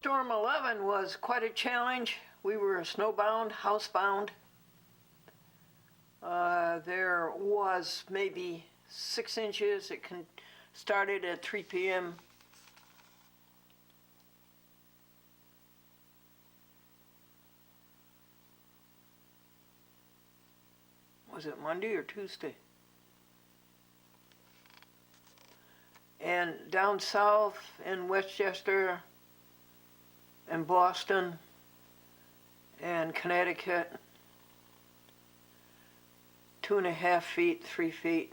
Snowstorm 11 was quite a challenge. We were snowbound, housebound. There was maybe 6 inches. It started at 3 p.m. Was it Monday or Tuesday? And down south in Westchester and Boston and Connecticut, 2.5 feet, 3 feet.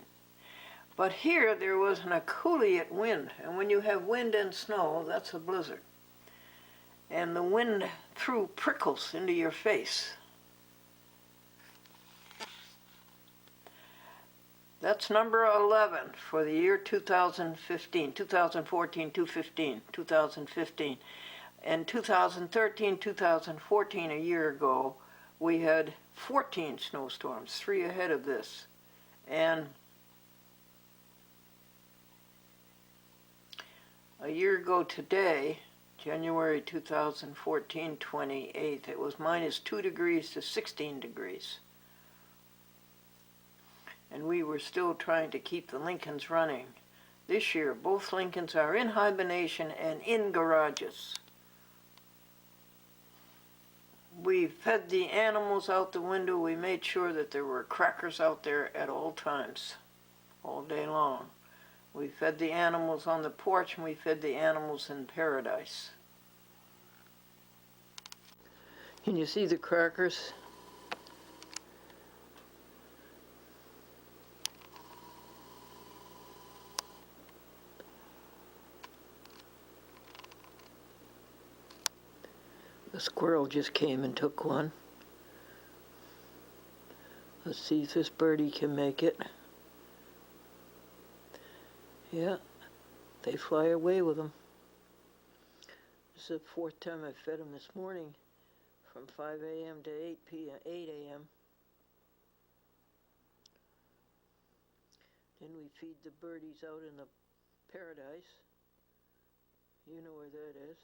But here there was an acoustic wind, and when you have wind and snow, that's a blizzard. And the wind threw prickles into your face. That's number 11 for the year 2015, 2014, 2015. And 2013, 2014, a year ago, we had 14 snowstorms, 3 ahead of this. And a year ago today, January 2014, 28th, it was minus 2 degrees to 16 degrees. And we were still trying to keep the Lincolns running. This year, both Lincolns are in hibernation and in garages. We fed the animals out the window. We made sure that there were crackers out there at all times, all day long. We fed the animals on the porch, and we fed the animals in paradise. Can you see the crackers? The squirrel just came and took one. Let's see if this birdie can make it. Yeah, they fly away with them. This is the 4th time I fed them this morning, from 5 a.m. to 8 a.m. Then we feed the birdies out in the paradise. You know where that is.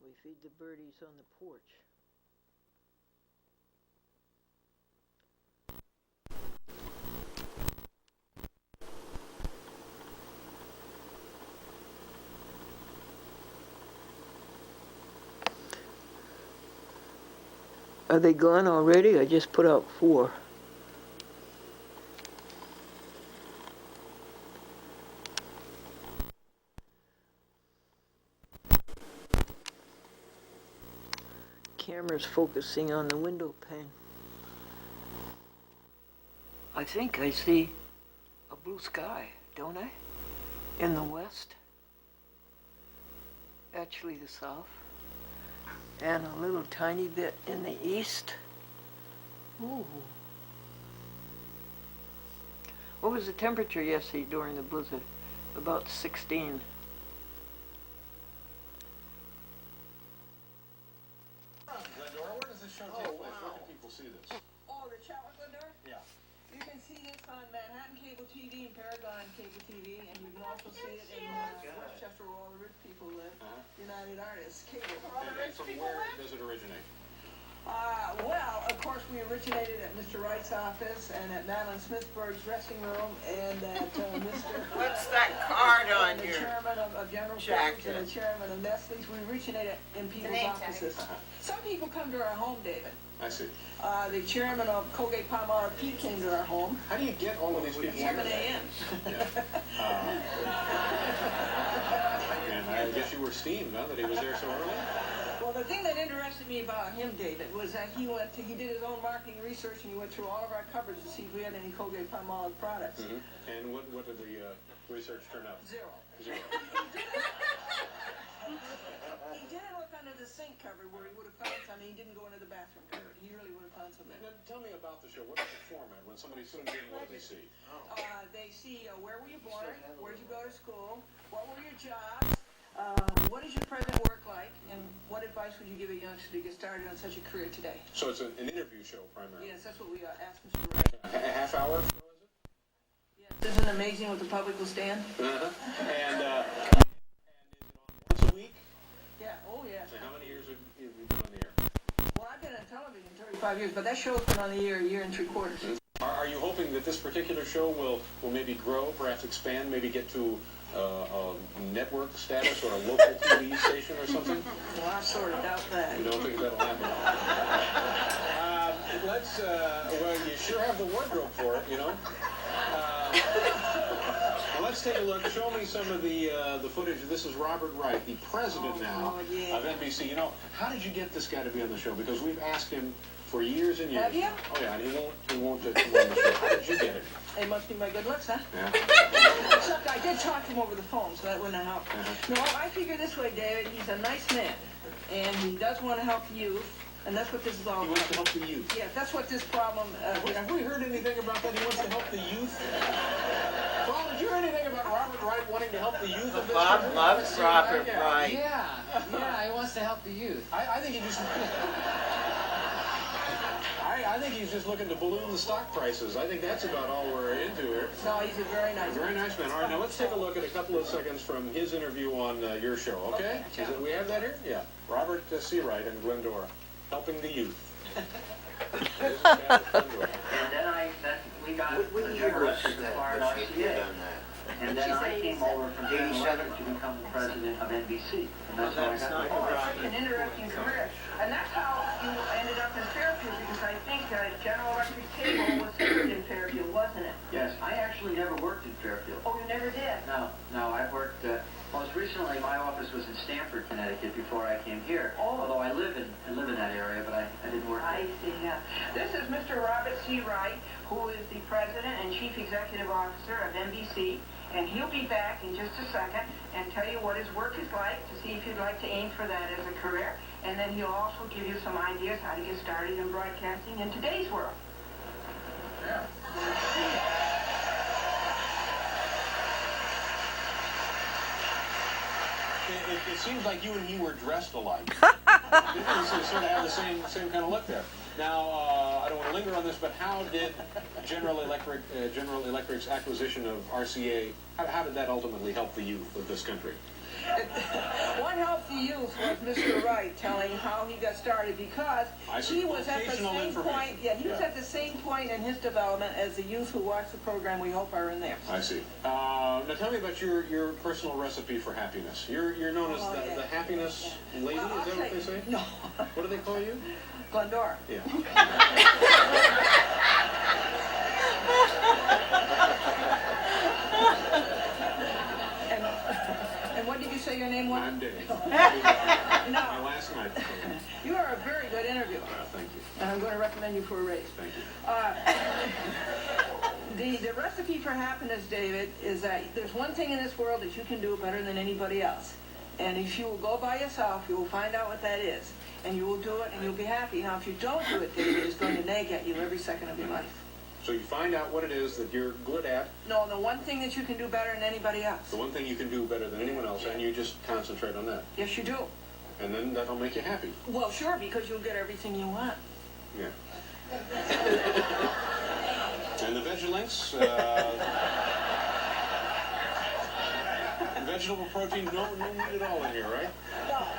We feed the birdies on the porch. Are they gone already? I just put out 4. Camera's focusing on the window pane. I think I see a blue sky, don't I? In the west. Actually the south. And a little tiny bit in the east. Ooh. What was the temperature yesterday during the blizzard? About 16. Glendora, where does this show take place? Where can people see this? Oh, the chat with Glendora? Yeah. You can see this on Manhattan Cable TV and Paragon Cable TV, and you can also see it in Westchester, where all the rich people live. United Artists Cable. And from where does it originate? Well, of course, we originated at Mr. Wright's office and at Madeline Smithberg's dressing room and at Mr. What's that card on the your chairman of General jacket? Foods and the chairman of Nestle's. We originated in people's offices. Some people come to our home, David. I see. The chairman of Colgate Palmolive Pete came to our home. How do you get all of these people here? 7 a.m. And I guess you were steamed, huh, that he was there so early? Well, the thing that interested me about him, David, was that he did his own marketing research and he went through all of our cupboards to see if we had any Colgate Palmolive products. Mm-hmm. And what did the research turn up? Zero. Zero. He didn't look under the sink cupboard where he would have found something. He didn't go into the bathroom cupboard. He really would have found something. Now, tell me about the show. What is the format? When somebody tunes in, what do they see? They see where were you born, where did you go to school, what were your jobs, what is your present work like, and what advice would you give a youngster to get started on such a career today? So it's an interview show primarily? Yes, that's what we asked Mr. Wright. A half hour show, is it? Yes. Isn't it amazing what the public will stand? And is it on once a week? Yeah, Oh, yes. So how many years have you been on the air? Well, I've been on television 35 years, but that show's been on the air a year and 3/4. Are you hoping that this particular show will maybe grow, perhaps expand, maybe get to a network status or a local TV station or something? Well, I sort of doubt that. You don't think that'll happen? Well, you sure have the wardrobe for it, you know? Well, let's take a look. Show me some of the footage. This is Robert Wright, the president now God, yeah. of NBC. You know, how did you get this guy to be on the show? Because we've asked him for years and years. Have you? Oh, yeah, and he won't come on the show. How did you get it? It must be my good looks, huh? Yeah. Except I did talk to him over the phone, so that wouldn't have helped. No, I figure this way, David. He's a nice man, and he does want to help the youth, and that's what this is all He wants to about. help the youth. Yeah, that's what this problem. Have we heard anything about that? He wants to help the youth? Paul, did you hear anything about Robert Wright wanting to help the youth of this Bob country? loves Robert Yeah. Wright. Yeah, he wants to help the youth. I think he just... I think he's just looking to balloon the stock prices. I think that's about all we're into here. No, he's a very nice Very nice man. All right, now let's take a look at a couple of seconds from his interview on your show, okay? Okay. We have that here? Yeah. Robert C. Wright in Glendora, helping the youth. And then we got the generation acquired RCA. And then I came over from General to become the president of NBC. And that's how I got not the Oh, it's such an interesting career. And that's how you ended up in Fairfield, because I think General Electric Cable was centered in Fairfield, wasn't it? Yes, I actually never worked in Fairfield. Oh, you never did? No, I worked, most recently my office was in Stamford, Connecticut before I came here. Oh. Although I live in that area, but I didn't work I there. see, yeah. This is Mr. Robert C. Wright, who is the President and Chief Executive Officer of NBC, and he'll be back in just a second and tell you what his work is like to see if you'd like to aim for that as a career, and then he'll also give you some ideas how to get started in broadcasting in today's world. It seems like you and he were dressed alike. You sort of have the same kind of look there. Now, I don't want to linger on this, but how did General Electric's acquisition of RCA, how did that ultimately help the youth of this country? What helped the youth was Mr. Wright telling how he got started, because I see. he was at the Vocational same information. point. Yeah, he was Yeah. at the same point in his development as the youth who watch the program. We hope are in there. I see. Now tell me about your personal recipe for happiness. You're known as Oh, yeah. the happiness lady, Well, I'll is that what they tell you- say? No, What do they call you? Glendora. Yeah. And what did you say your name was? I'm Dave. No, My last night. you are a very good interviewer, Thank you. and I'm going to recommend you for a raise. Thank you. The recipe for happiness, David, is that there's one thing in this world that you can do better than anybody else. And if you will go by yourself, you will find out what that is. And you will do it, and you'll be happy. Now, if you don't do it, David, it's going to nag at you every second of your life. So you find out what it is that you're good at, No, the one thing that you can do better than anybody else. the one thing you can do better than anyone else, and you just concentrate on that. Yes, you do. And then that'll make you happy. Well, sure, because you'll get everything you want. Yeah. And the Vegilinks, vegetable protein, no meat at all in here, right?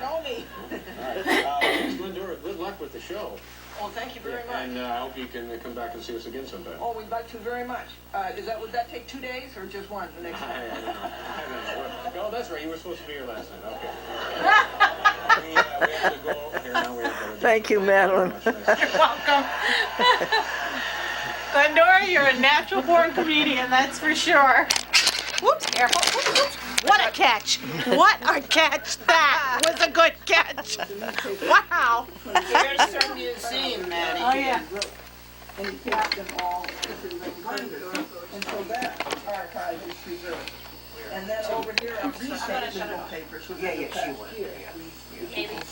No meat. All right. Ms. Glendora, good luck with the show. Well, thank you very much. And I hope you can come back and see us again sometime. Oh, we'd like to very much. Would that take 2 days or just one the next I time? don't know. Oh, that's right. You were supposed to be here last night. Okay. We have to go over here now. We have to Thank you, Madeline. Welcome. Glendora, you're a natural born comedian, that's for sure. Whoops, careful. Whoops, whoops. What a catch. What a catch. That was a good catch. Wow. Here's some museum, Maddie. Oh, yeah. And he kept them all into the binder. And so that archive is preserved. And then over here are these little papers. Yeah, she was.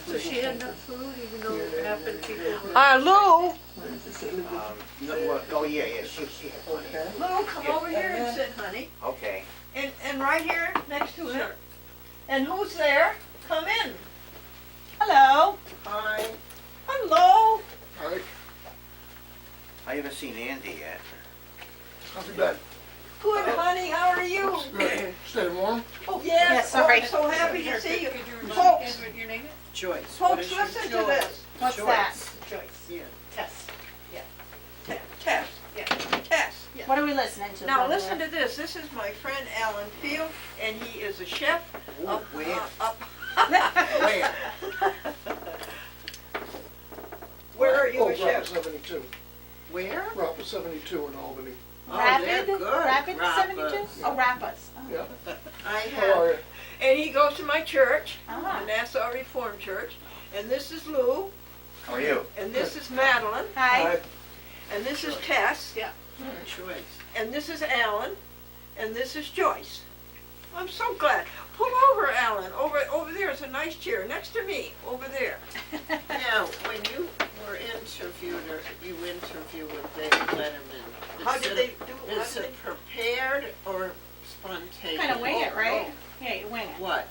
So she had enough food, even though half the people were... Lou, Oh, yeah, she had plenty. Lou, come over here and sit, honey. Okay. And right here, next to him. And who's there? Come in. Hello. Hi. Hello. I haven't seen Andy yet. Not too bad. Good, honey, how are you? Stay warm? Oh, Yeah, yes, oh, sorry. I'm so happy to see you. Could you repeat Folks, again what your name is? Joyce. folks, listen to this. What's that? Joyce. Yeah. Tess. Tess, Yeah. Tess. What are we listening to? Now, Glendora? listen to this. This is my friend Alan Field, and he is a chef up, where? up. Where? Where are you Oh, a Route chef? 72. Where? Route 72 in Albany. Oh, they're Rapid? good. Rapid Rapids. 72? Oh, Rapids. Oh. Yeah. I How are have. you? And he goes to my church, Ah. the Nassau Reformed Church, and this is Lou, How are you? and this is Madeline, Hi. and this is Tess, Joyce. and this is Alan, and this is Joyce. I'm so glad. Pull over, Alan. Over there is a nice chair next to me. Over there. Now, when you were interviewed, or you interviewed with David Letterman, How did they do? How is did it prepared or spontaneous? Kind of wing it, right? no. Yeah, you wing it. What?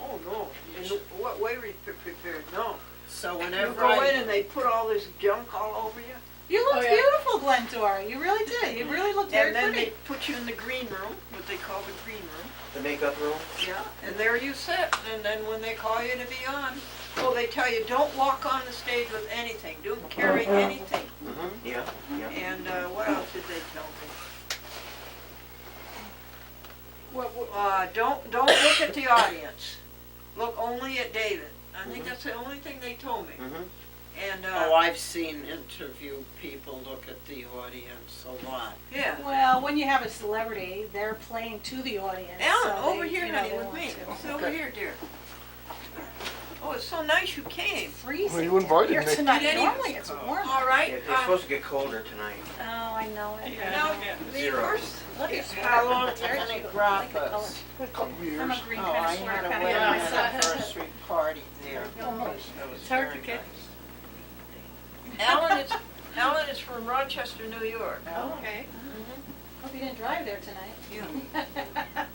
Oh no! In what way were you prepared? No. So You whenever go in I, and they put all this junk all over you, You looked Oh, yeah. beautiful, Glendora. You really did. You really looked very and then pretty. they put you in the green room, what they call the green room. The makeup room? Yeah. And there you sit. And then when they call you to be on, oh, they tell you don't walk on the stage with anything. Don't carry anything. Mm-hmm. Yeah, yeah. And what else did they tell me? Don't look at the audience. Look only at David. I think that's the only thing they told me. Mm-hmm. And oh, I've seen interview people look at the audience a lot. yeah. Well, when you have a celebrity, they're playing to the audience. Alan, so over they, here, you know, honey, they with want me. to. Sit over here, dear. Oh, it's so nice you came. Freezing Well, you invited here me. tonight. Did any- Normally it's warm. All right. Yeah, it's supposed to get colder tonight. Oh, I know it. Now, the Zero. first, Look at How long Very can it cute. grab I like the color. us? Couple years. I'm a green Oh, kind I of sweater had a kind of wedding guy myself. anniversary party there. Almost. It was It's hard very to get. nice. Alan is from Rochester, New York. Okay. Hope you didn't drive there tonight. Yeah.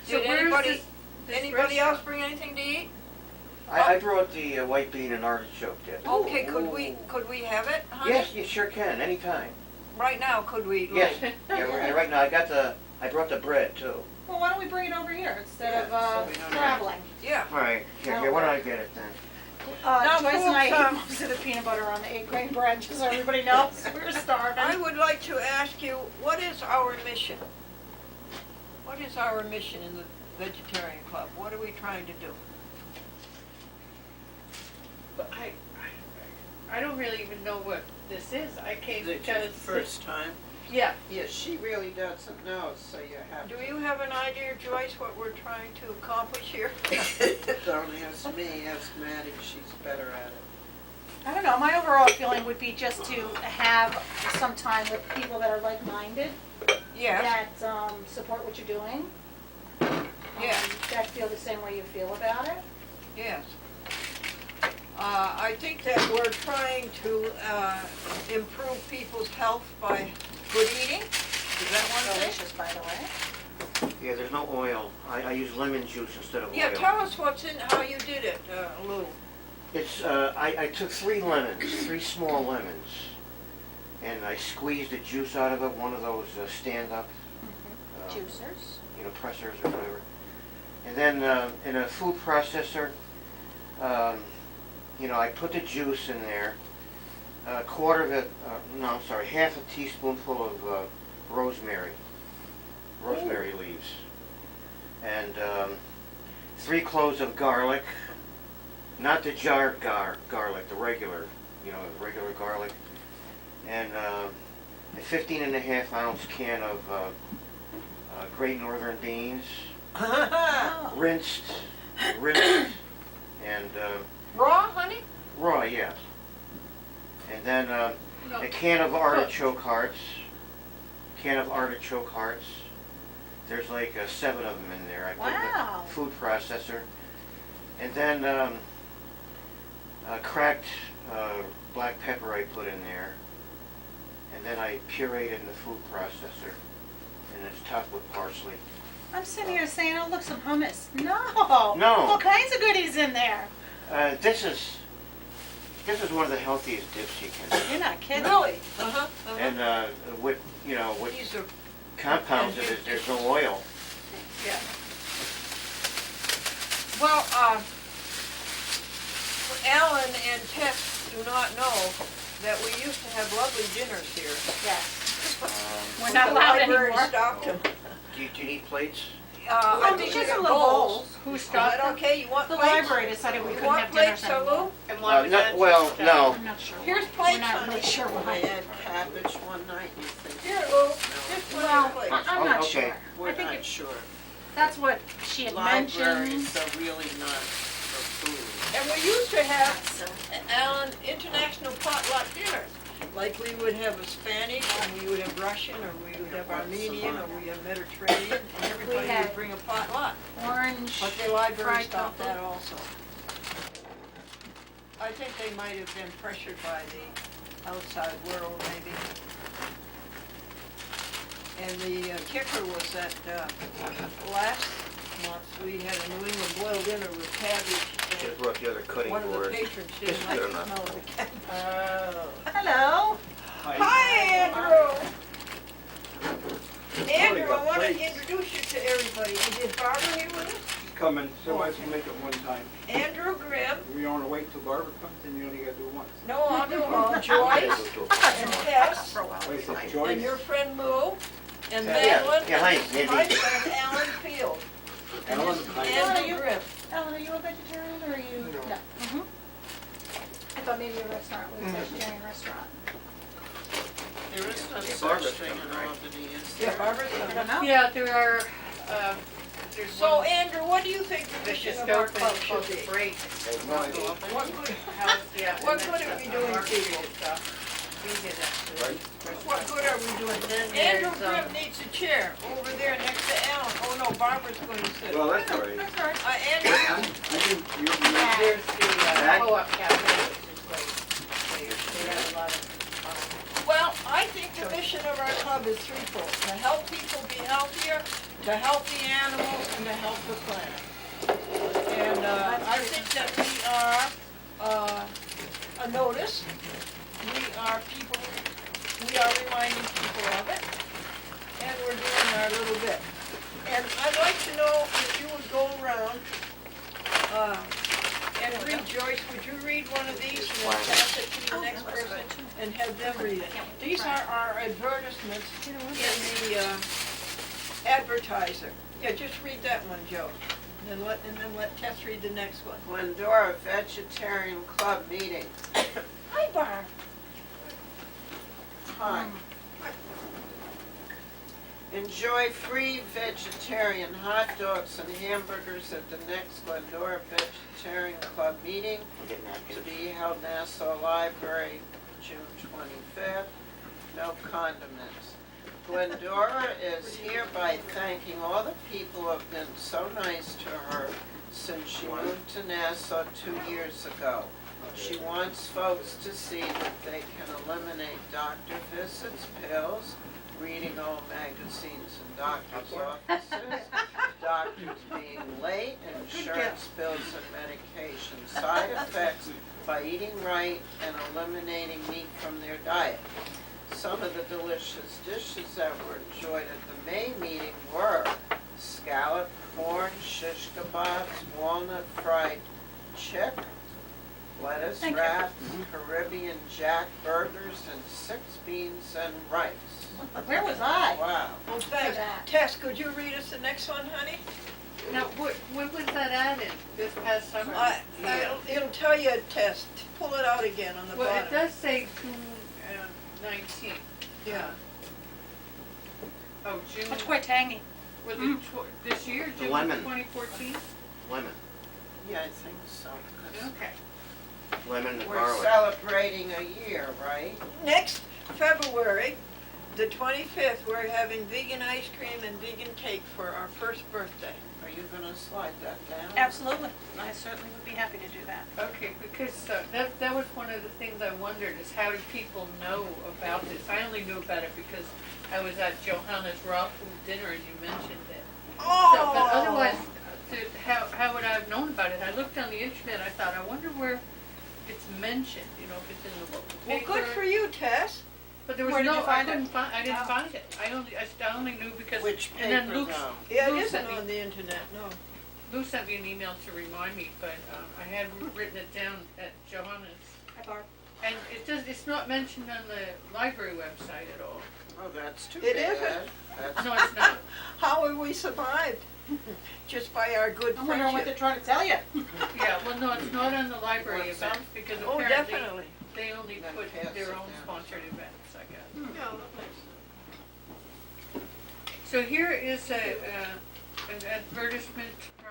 So Did where's anybody, this anybody else bring anything to eat? I brought the white bean and artichoke dip. Okay, could we have it, honey? Yes, you sure can, anytime. Right now, could we? Yes. Yeah, right now I brought the bread too. Well, why don't we bring it over here instead Yeah, of so we don't traveling? Yeah. All right, here, why don't I get it then? Now, Joyce and I folks, ate most of the peanut butter on the 8 grain bread, just so everybody knows. We were starving. I would like to ask you, what is our mission? What is our mission in the Vegetarian Club? What are we trying to do? But I don't really even know what this is. I came Is it because. your first time? Yeah. Yeah, she really doesn't know, so you have Do you have an idea, Joyce, what we're trying to accomplish here? Don't ask me, ask Maddie, she's better at it. I don't know, my overall feeling would be just to have some time with people that are like-minded, Yes, that support what you're doing. yes, That feel the same way you feel about it. yes. I think that we're trying to improve people's health by good eating. Is that one thing? Delicious, by the way. Yeah, there's no oil. I use lemon juice instead of Yeah, oil. tell us what's in, how you did it, Lou. It's, I took 3 lemons, 3 small lemons, and I squeezed the juice out of it, one of those stand-up, Juicers. pressers or whatever. And then in a food processor, I put the juice in there, a quarter of it, half a teaspoonful of rosemary leaves, and 3 cloves of garlic, not the jarred garlic, the regular, regular garlic, and a 15.5-ounce can of Great Northern beans, Oh. rinsed, and Raw, honey? raw, yes. And then a can of artichoke hearts. There's like 7 of them in there. I put in Wow. the food processor. And then cracked black pepper I put in there. And then I pureed it in the food processor. And it's topped with parsley. I'm sitting here saying, oh, look, some hummus. No. No. All kinds of goodies in there. This is one of the healthiest dips you can do. You're not kidding. Really? Uh-huh. And with These are compounds it, there's no oil. Yeah. Well, Alan and Tess do not know that we used to have lovely dinners here. Yes. We're The not allowed library anymore. stopped them. Do you need plates? I Oh, think just we a got little bowls. bowls. Who Is stopped that them? okay? You want The plates? library decided we You couldn't want have dinners plates, anymore. Lou? And why was that? Well, shut no. down? I'm not sure. Here's We're plates, not honey. really sure I why. had cabbage one night, you think? Here, Lou, just one Well, of the plates. I'm not Okay. sure. We're I think not it's, sure. that's what she had mentioned. Libraries are really not for food. And we used to have, Alan, international potluck dinners. Like we would have a Spanish, and we would have Russian, or we would have Armenian, or we have Mediterranean, and everybody had would bring a potluck. Orange, But the library fried stopped tofu. that also. I think they might have been pressured by the outside world, maybe. And the kicker was that last month, we had a New England boiled dinner with cabbage, Just brought the other cutting and one of the board. patrons This didn't is like good the enough. smell of the cabbage. Hello. Hi, Andrew! Andrew, I want to introduce you to everybody. Is Barbara here with us? Coming, somebody's gonna make it one time. Andrew Grimm. We wanna wait till Barbara comes, and you only gotta do it once. No, I'll do them all. Joyce and Tess. Wait till And Joyce, your friend Lou, and Yeah, Madeline, yeah, hi, and Nancy. my friend Alan Field. And Alan, this is hi. Andrew Grimm. Ellen, are you a vegetarian or are you? No. Mhm. I thought maybe a restaurant was a vegetarian restaurant. There is no such Barbara's thing in coming, right? Albany, is Yeah, there? Barbara's I coming. don't know. Yeah, there are, there's So one, Andrew, what do you think the that's mission just of our open club called should the be? break. no idea. What good, House, yeah. and What then good are we doing marketing people? stuff. Vegan, actually. what good are we doing? Then Andrew there's, Grimm needs a chair over there next to Alan. Oh no, Barbara's going to sit. Well, that's all right. That's all right. Andrew, I think you, There's the Back. co-op cafe, which is great. They have a lot of, well, I think the mission of our club is threefold. To help people be healthier, to help the animals, and to help the planet. And I think that we are a notice. We are people, we are reminding people of it, and we're doing our little bit. And I'd like to know if you would go around and read, Joyce, would you read one of these and then pass it to the next person and have them read it? These are our advertisements in the advertiser. Yeah, just read that one, Joe. And then let Tess read the next one. Glendora Vegetarian Club meeting. Hi, Barb. Hi. Enjoy free vegetarian hot dogs and hamburgers at the next Glendora Vegetarian Club meeting I'll get napkins. to be held Nassau Library, June 25th. No condiments. Glendora is hereby thanking all the people who have been so nice to her since she moved to Nassau 2 years ago. She wants folks to see that they can eliminate doctor visits, pills, reading old magazines in doctor's offices, doctors being late, insurance bills and medication side effects by eating right and eliminating meat from their diet. Some of the delicious dishes that were enjoyed at the May meeting were scallop, corn, shish kebabs, walnut fried chick, lettuce Thank you. wrap, Caribbean jack burgers, and 6 beans and rice. Where was I? Wow. Well, thanks. that. Tess, could you read us the next one, honey? now, when was that added? This past summer? It'll tell you a test. Pull it out again on the Well, it bottom. does say June 19th. Yeah. Oh, June, That's quite tangy. was it this year, June lemon. 2014? Lemon, Yeah, I think so. 'cause Okay. lemon and we're garlic. celebrating a year, right? Next February, the 25th, we're having vegan ice cream and vegan cake for our first birthday. Are you gonna slide that down? Absolutely. I certainly would be happy to do that. Okay, because that was one of the things I wondered, is how did people know about this? I only knew about it because I was at Johanna's raw food dinner and you mentioned it. So, but otherwise, how would I have known about it? I looked on the internet, I thought, I wonder where it's mentioned, if it's in the local Well, paper. good for you, Tess. But there was Where did no, you find I it? couldn't find, I didn't Oh. find it. I only knew because. Which and then paper Luke's- though? Yeah, it Lou isn't sent me- on the internet, no. Lou sent me an email to remind me, but I had written it down at Johanna's. Hi, Barb. And it's not mentioned on the library website at all. Oh, that's too It bad. isn't. That's No, it's not. How have we survived? Just by our good I'm wondering what friendship. they're trying to tell you. Yeah, well, no, it's not on the library What's events because Oh, apparently definitely. they only Then put pass their it own down. sponsored events, I guess. Yeah. So here is an advertisement from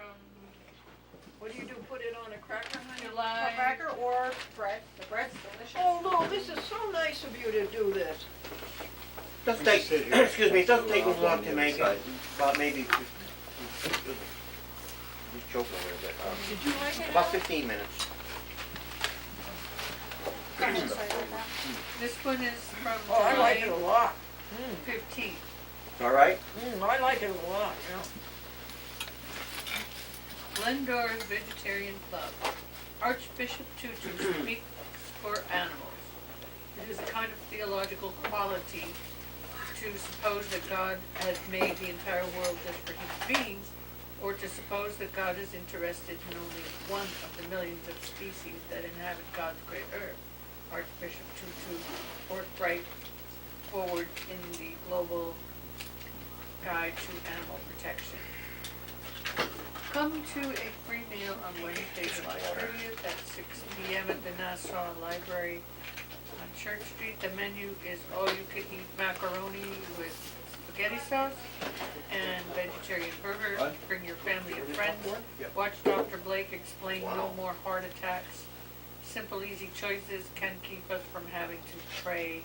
What do you do, put it on a cracker, honey? A July. cracker or bread. The bread's delicious. Oh, Lou, this is so nice of you to do this. Doesn't take, excuse me, it doesn't take us long to make it, about maybe, just choking a little bit. Did you like it? About 15 minutes. This one is from Oh, I like it a July lot. 15th. All right? I like it a lot, yeah. Glendora's Vegetarian Club. Archbishop Tutu speaks for animals. It is a kind of theological quality to suppose that God has made the entire world just for human beings, or to suppose that God is interested in only one of the millions of species that inhabit God's great earth. Archbishop Tutu forthright forward in the Global Guide to Animal Protection. Come to a free meal on Wednesday, July 30th at 6 p.m. at the Nassau Library on Church Street. The menu is all-you-can-eat macaroni with spaghetti sauce and vegetarian burger. What? Bring your family and friends. Watch Dr. Blake explain no more heart attacks. Simple, easy choices can keep us from having to pray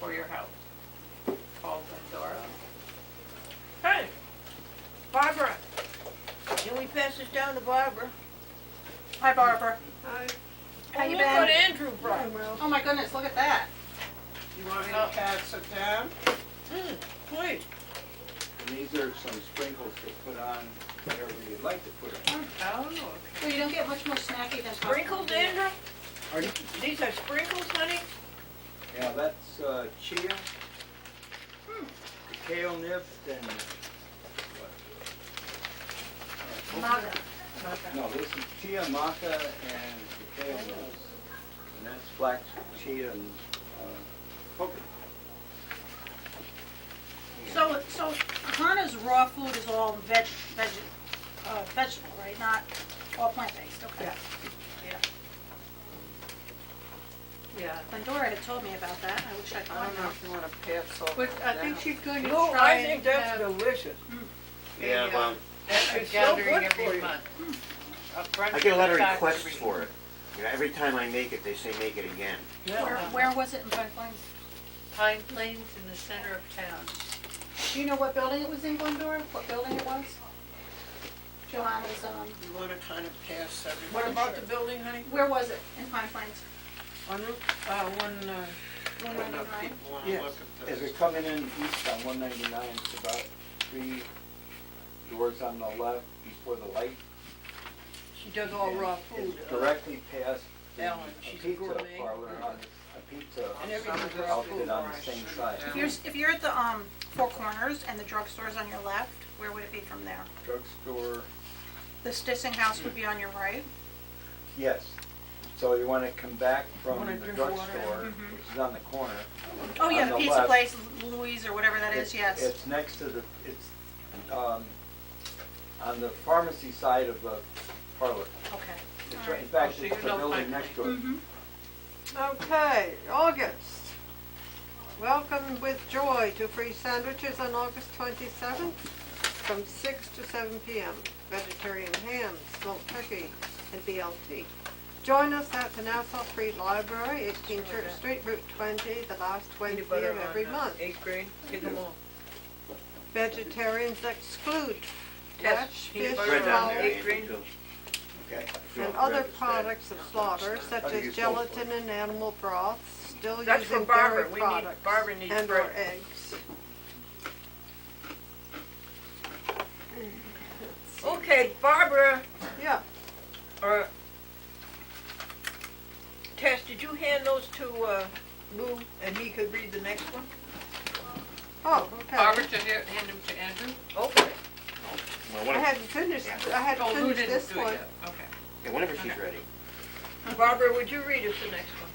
for your health. Call Glendora. Hey, Barbara, can we pass this down to Barbara? Hi, Barbara. Hi. How you Look been? what Andrew brought. Oh my goodness, look at that. You want me to pass it down? Please. And these are some sprinkles to put on whatever you'd like to put on. Oh, okay. Well, you don't get much more snacky than Sprinkles, popcorn. Andrew? Are you? These are sprinkles, honey? Yeah, that's chia, cacao nibs, and what? Maca. No, this is chia, maca, and cacao nibs. And that's flax, chia, and coconut. So Hana's raw food is all vegetable, right? Not all plant-based, okay. Yeah. Yeah. Glendora had told me about that. I wish I'd I gone don't know now. if you want to pass over. But I think she's going to No, try I think and that's have delicious. Yeah, well, a It's so gathering good for every you. month. A brunch I get a lot of with requests factory. for it. You know, every time I make it, they say make it again. Where was it in Pine Plains? Pine Plains in the center of town. Do you know what building it was in, Glendora? What building it was? Johanna's, You want to kind of pass everyone? What about the building, honey? where was it in Pine Plains? On Route, 199? People want to Yes. look at As this. you're coming in east on 199, it's about 3 doors on the left before the light. she does all raw food. It's directly past the Ellen, a she's a pizza gourmet. parlor on, a pizza And everything's raw outfit food. on the same side. If you're at the Four Corners and the drugstore's on your left, where would it be from there? Drugstore, The Stissing House would be on your right. yes. So you want to come back from Wanna the drink water? drugstore, which is on the corner. Oh yeah, On the the pizza left. place, Louise or whatever that is. Yes. It's next to the, it's on the pharmacy side of the parlor. Okay. It's All right, right. in fact, so you it's the know building Pine next to it. Mhm. Okay, August. Welcome with joy to free sandwiches on August 27th from 6 to 7 p.m. Vegetarian ham, smoked turkey, and BLT. Join us at the Nassau Free Library, 18 Church Street, Route 20, the last Wednesday of every month. 8th grade, take them all. Vegetarians exclude Yes, fish, peanut fish, butter Right down down there, fowl, eighth grade. Andrew, too. Okay. and other products of slaughter, such How do as you solve for it? gelatin and animal broths, still That's for using Barbara. dairy We need, products Barbara needs and or bread. eggs. Okay, Barbara, Yeah, or Tess, did you hand those to Lou, and he could read the next one? Oh, okay. Barbara, to hand them to Andrew? Okay. Well, I hadn't finished, I hadn't Oh, Lou finished didn't this do it one. yet, okay. yeah, whenever she's ready. Barbara, would you read us the next one?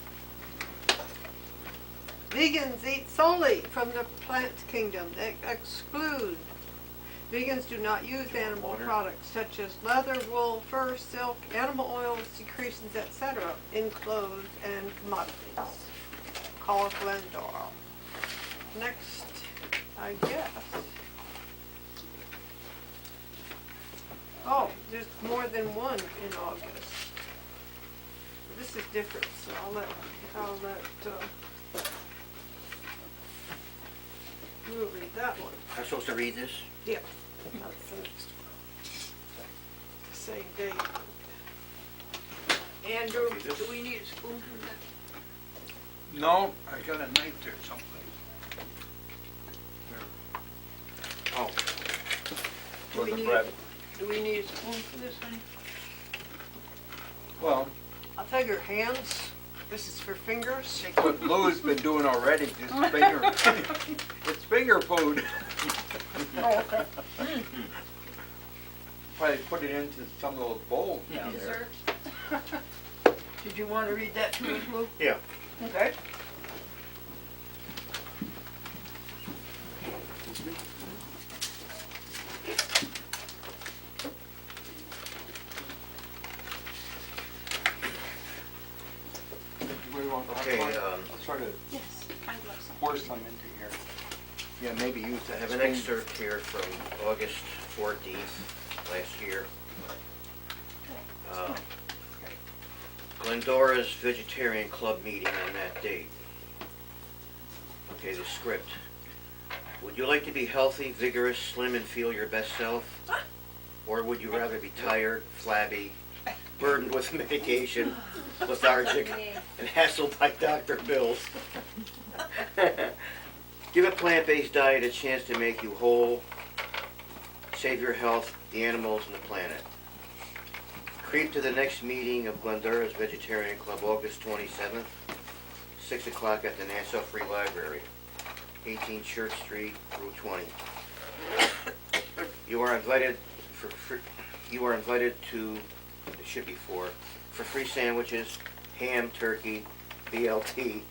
Vegans eat solely from the plant kingdom. They exclude. Vegans do not use animal Water. products such as leather, wool, fur, silk, animal oils, secretions, etc. in clothes and commodities. Call Glendora. Next, I guess. Oh, there's more than one in August. This is different, so I'll let we'll read that one. I'm supposed to read this? Yeah. That's the next one. Same date. Andrew, do we need a spoon for that? No, I got a knife there someplace. Oh, For we the need- bread. Do we need a spoon for this, honey? Well, I figure hands, this is for fingers. what Lou's been doing already, just finger, it's finger food. Oh, okay. Probably put it into some of those bowls down there. Dessert? Did you want to read that to us, Lou? yeah. Okay. Where do you want the hot Okay, dog? I'll Sort of Yes, I'd love some. pour some into here. Yeah, maybe use I that have an spoon. excerpt here from August 14th, last year. Glendora's Vegetarian Club meeting on that date. Okay, the script. Would you like to be healthy, vigorous, slim, and feel your best self? Or would you rather be tired, flabby, burdened with medication, lethargic, and hassled by doctor bills? Give a plant-based diet a chance to make you whole, save your health, the animals, and the planet. Creep to the next meeting of Glendora's Vegetarian Club, August 27th, 6 o'clock at the Nassau Free Library, 18 Church Street, Route 20. You are invited to, it should be for free sandwiches, ham, turkey, BLT,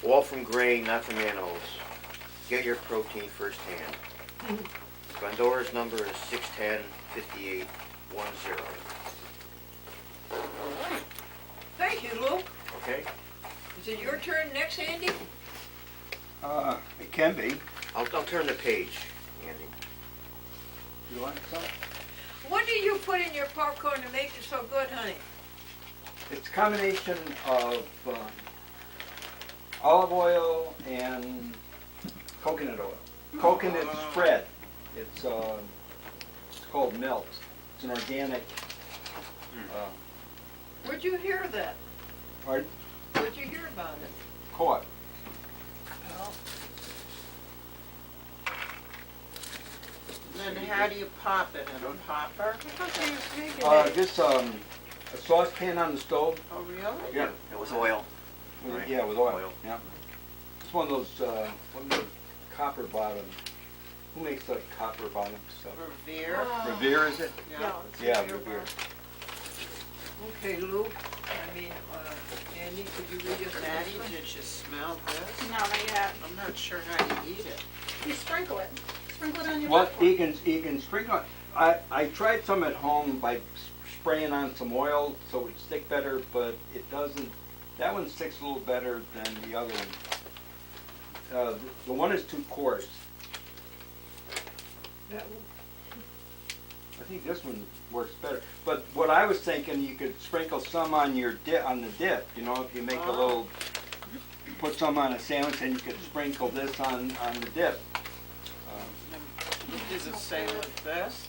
all from grain, not from animals. Get your protein firsthand. Glendora's number is 610-5810. Thank you, Lou. Okay? Is it your turn next, Andy? It can be. I'll turn the page, Andy. You want some? What do you put in your popcorn to make it so good, honey? It's a combination of olive oil and coconut oil. Coconut spread. It's called Melt. It's an organic. Where'd you hear that? Pardon? Where'd you hear about it? Caught. Then how do you pop it, in a popper? Just a saucepan on the stove. Oh, really? Yeah. It was oil. With, Right. yeah, with oil. Oil. Yeah. It's one of those copper bottom. Who makes the copper bottom stuff? Revere? Revere, is it? Yeah. Yeah, Revere. Okay, Lou. Andy, could you read us the Maddie, next one? did you smell this? No, not yet. I'm not sure how to eat it. You sprinkle it. Sprinkle it on your Well, popcorn. you can sprinkle it. I tried some at home by spraying on some oil so it would stick better, but it doesn't. That one sticks a little better than the other one. The one is too coarse. That one. I think this one works better. But what I was thinking, you could sprinkle some on your on the dip. You know, if you make a little, put some on a sandwich, and you could sprinkle this on the dip. Does it say with this?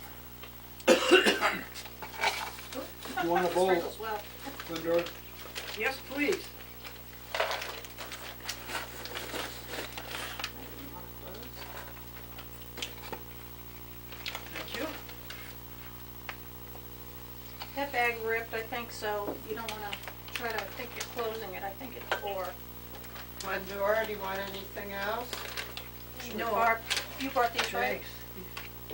You want a bowl, Sprinkles well. Glendora? Yes, please. Thank you. That bag ripped, I think, so you don't want to try to think you're closing it. I think it's 4. Glendora, do you want anything else? No. Barb, you brought these, right? Thanks.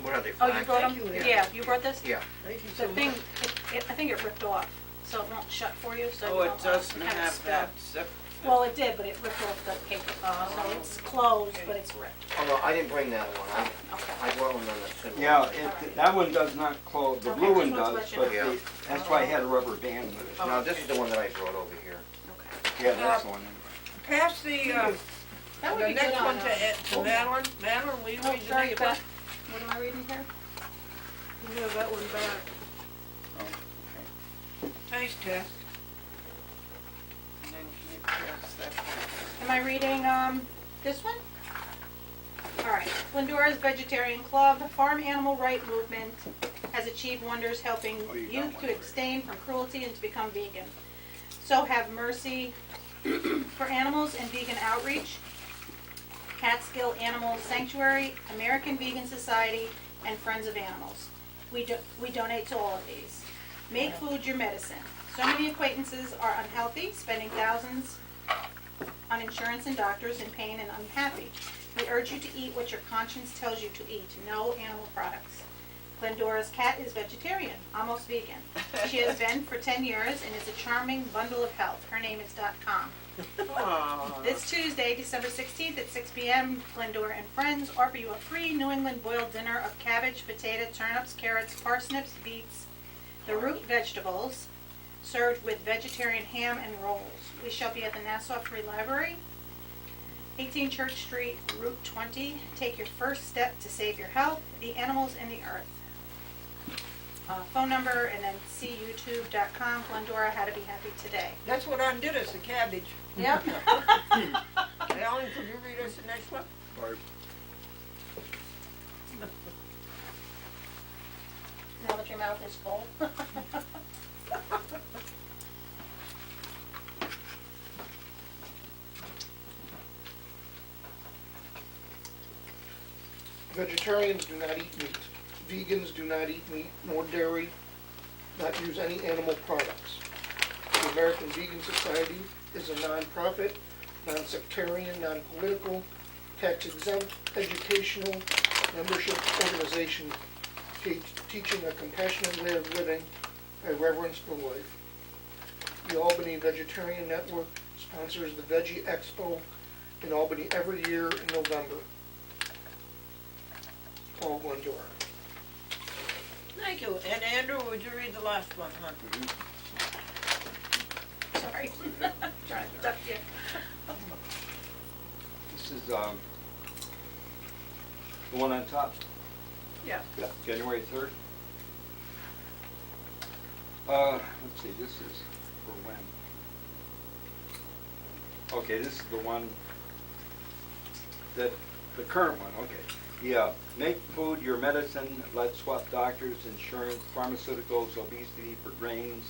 What are they, Oh, you flags? brought them? Thank you. Yeah, you brought this? Yeah. Thank you The so thing, much. I think it ripped off, so it won't shut for you, so Oh, you it won't doesn't have it have spill. that zip. Well, it did, but it ripped off the paper, so it's closed, but it's ripped. Oh, no, I didn't bring that one. Okay. I brought one on the thin Yeah, one. that one does not close, the Okay, blue one just wanted to does, let but you know. that's why I had a rubber band with it. No, this is the one that I brought over here. Okay. Yeah, that's the one. Pass the, That would the be good next on, one to Madeline. Madeline, will you oh, read the sorry, next Beth. one? What am I reading here? You have that one back. Thanks, Tess. And then can you pass that one? Am I reading, this one? All right. Glendora's Vegetarian Club, farm animal right movement, has achieved wonders helping Oh, you got youth one to there. abstain from cruelty and to become vegan. So have Mercy for Animals and Vegan Outreach, Catskill Animal Sanctuary, American Vegan Society, and Friends of Animals. We donate to all of these. Make food your medicine. So many acquaintances are unhealthy, spending thousands on insurance and doctors, in pain and unhappy. We urge you to eat what your conscience tells you to eat. No animal products. Glendora's cat is vegetarian, almost vegan. She has been for 10 years and is a charming bundle of health. Her name is .com. Aw. This Tuesday, December 16th at 6 p.m., Glendora and friends offer you a free New England boiled dinner of cabbage, potato, turnips, carrots, parsnips, beets, the root vegetables, served with vegetarian ham and rolls. We shall be at the Nassau Free Library, 18 Church Street, Route 20. Take your first step to save your health, the animals, and the earth. Phone number, and then see youtube.com, Glendora, how to be happy today. That's what I did, is the cabbage. Yep. Alan, could you read us the next one? Now that your mouth is full. Vegetarians do not eat meat. Vegans do not eat meat nor dairy, not use any animal products. The American Vegan Society is a non-profit, non-sectarian, non-political, tax-exempt, educational membership organization teaching a compassionate way of living by reverence for life. The Albany Vegetarian Network sponsors the Veggie Expo in Albany every year in November. Paul Glendora. Thank you. And Andrew, would you read the last one, hon? Sorry. Trying to duck you. This is, the one on top? Yeah. January 3rd. Let's see, this is for when? Okay, this is the one that, the current one, okay. Yeah, make food your medicine, let's swap doctors, insurance, pharmaceuticals, obesity for grains,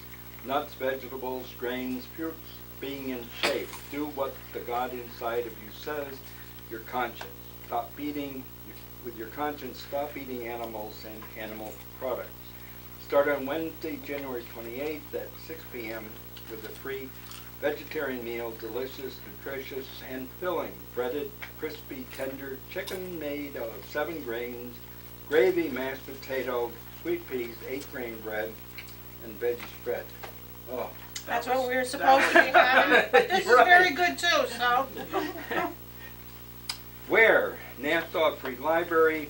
nuts, vegetables, grains, fruits, being in shape. Do what the God inside of you says, your conscience. Stop eating, with your conscience, stop eating animals and animal products. Start on Wednesday, January 28th at 6 p.m. with a free vegetarian meal, delicious, nutritious, and filling. Breaded, crispy, tender chicken made of 7 grains, gravy, mashed potato, sweet peas, 8-grain bread, and veggie spread. Oh, That's what we were supposed to be having, but this is very good too, so. Where? Nassau Free Library,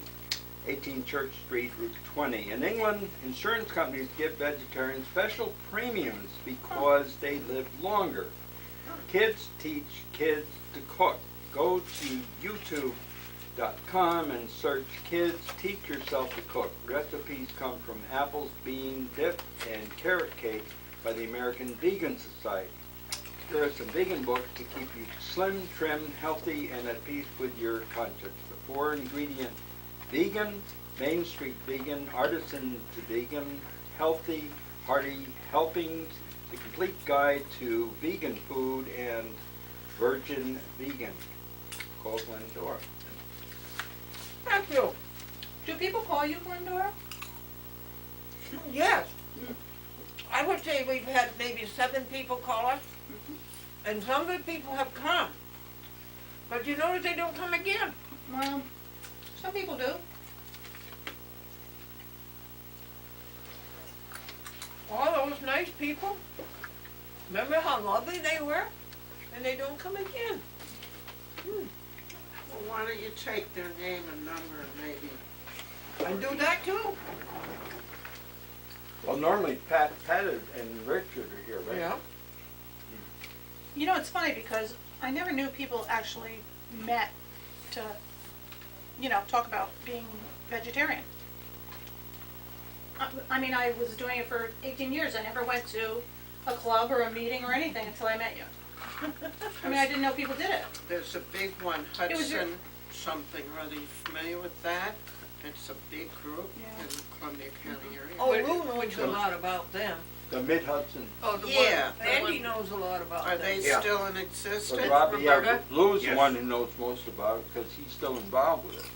18 Church Street, Route 20. In England, insurance companies give vegetarians special premiums because they live longer. Kids teach kids to cook. Go to youtube.com and search Kids Teach Yourself to Cook. Recipes come from apples, bean dip, and carrot cake by the American Vegan Society. Here are some vegan books to keep you slim, trim, healthy, and at peace with your conscience. The 4-ingredient vegan, Main Street vegan, artisan to vegan, healthy, hearty helpings, the complete guide to vegan food, and virgin vegan. Call Glendora. Thank you. Do people call you Glendora? Yes. I would say we've had maybe 7 people call us, and some of the people have come. But you notice they don't come again. Well, some people do. All those nice people. Remember how lovely they were? And they don't come again. Well, why don't you take their name and number and maybe, I do that too. Well, normally Pat and Richard are here, right? Yeah. You know, it's funny because I never knew people actually met to, talk about being vegetarian. I mean, I was doing it for 18 years. I never went to a club or a meeting or anything until I met you. I mean, I didn't know people did it. there's a big one, It was your- Hudson something, are you familiar with that? It's a big group Yeah. in the Columbia County area. Oh, Lou knows a lot about them. The Mid-Hudson, Oh, the Yeah. one, Andy knows a lot about Are them. they Yeah. still in but existence? Robbie, yeah, Roberta? Lou's the Yes. one who knows most about it, because he's still involved with it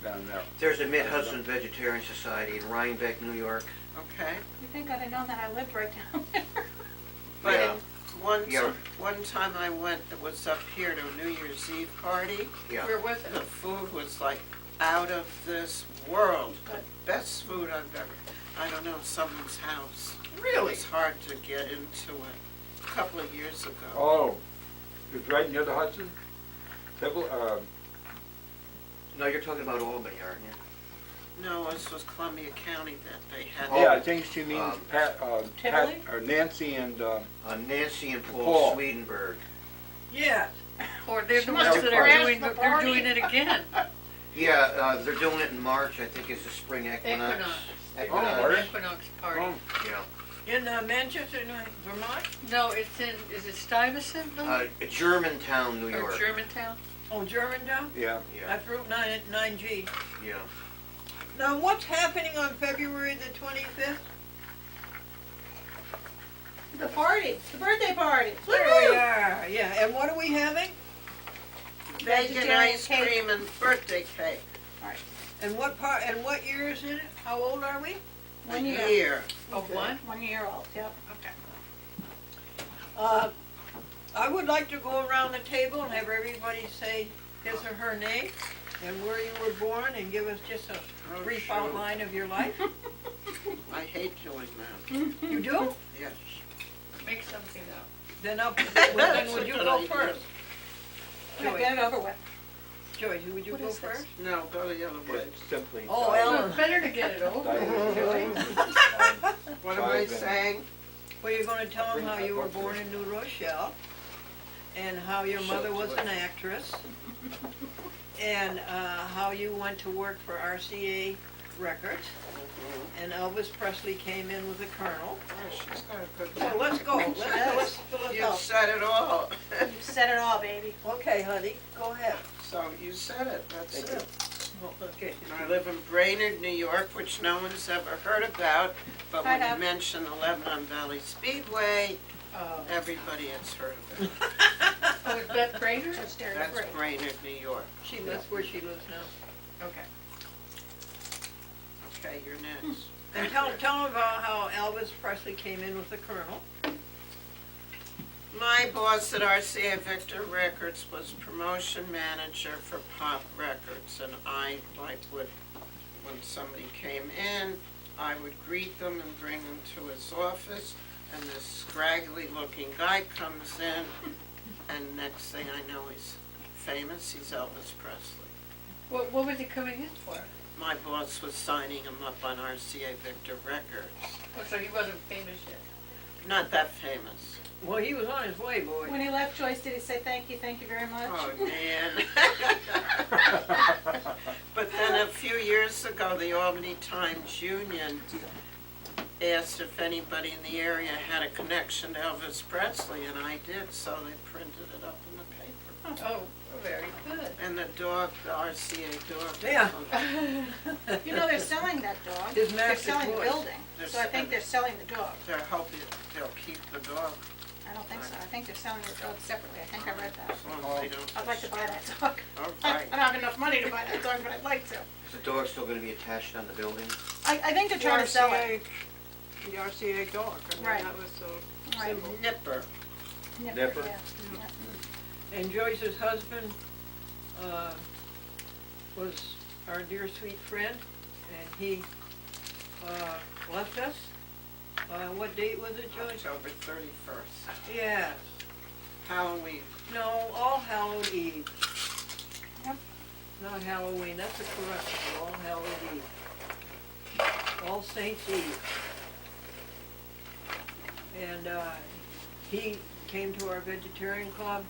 down there. There's a Mid-Hudson Vegetarian Society in Rhinebeck, New York. Okay, You think I'd have known that I lived right down there? but Yeah. Yeah. one time I went, it was up here to a New Year's Eve party. Yeah. Where was it? The food was like out of this world. Good. Best food I've ever, I don't know, someone's house. It Really? was hard to get into it a couple of years ago. Oh, it's right near the Hudson? No, you're talking about Albany, aren't you? No, this was Columbia County that they had. Yeah, I think she means Pat, Tivoli? or Nancy and, Nancy and Paul Paul. Swedenberg. Yes. Or they're the She ones must that have are crashed doing, the they're party. doing it again. Yeah, they're doing it in March, I think it's the spring equinox. Equinox. They're Oh, doing are an they? equinox party. oh, Yeah. In Manchester, Vermont? No, it's in, is it Stuyvesant, Louis? Germantown, New Or York. Germantown? Oh, Germantown? yeah. Yeah, That's Route 9G. yeah. Now, what's happening on February the 25th? The party, the birthday party. There we are, yeah. And what are we having? Bacon, Vegetarian ice cake. cream, and birthday cake. And what year is it? How old are we? 1 year. Year. Of what? 1 year old, yep. I would like to go around the table and have everybody say his or her name and where you were born and give us just a Oh, brief shoot. outline of your life. I hate doing that. You do? Yes. Make something up. Then then would you That's a go good idea. first? Yeah, get it over with. Joyce, would you What go is this? first? No, go the other way. It's simply. Oh, Well, Ellen. it's better to get it over with. What am I saying? Well, you're gonna tell them how you were born in New Rochelle and how your mother was an actress and how you went to work for RCA Records and Elvis Presley came in with a colonel. Oh, she's got a good So let's go. Let's fill it You out. said it all. You've said it all, baby. Okay, honey, go ahead. So you said it, that's it. Well, okay. I live in Brainerd, New York, which no one's ever heard about, but I when you have. mention the Lebanon Valley Speedway, Oh, everybody has heard of it. oh, is that Brainerd? It's dairy That's free. Brainerd, New York. That's where she lives now. Okay. Okay, you're next. And tell them about how Elvis Presley came in with a colonel. My boss at RCA Victor Records was promotion manager for Pop Records, and I would, when somebody came in, I would greet them and bring them to his office, and this scraggly looking guy comes in, and next thing I know he's famous, he's Elvis Presley. What was he coming in for? My boss was signing him up on RCA Victor Records. Oh, so he wasn't famous yet. Not that famous. Well, he was on his way, boy. When he left, Joyce, did he say thank you very much? Oh, man. But then a few years ago, the Albany Times Union asked if anybody in the area had a connection to Elvis Presley, and I did, so they printed it up in the paper. Oh, very good. And the dog, the RCA dog. Yeah. You know, they're selling that dog. His They're master selling the voice. building. They're So I think selling- they're selling the dog. They're hoping they'll keep the dog, I don't think so. I think they're selling the dog separately. I think I read that. as long as they don't. I'd like to buy that dog. I Okay. don't have enough money to buy that dog, but I'd like to. Is the dog still gonna be attached on the building? I think they're trying to sell it. The RCA dog, I mean, Right. that was the Right. symbol. Nipper. Nipper. Yeah. And Joyce's husband, was our dear sweet friend, and he, left us. What date was it, Joyce? October 31st. Yes. Halloween. No, All Hallows Eve. Not Halloween, that's a correction, All Hallows Eve. All Saints Eve. And, he came to our vegetarian club.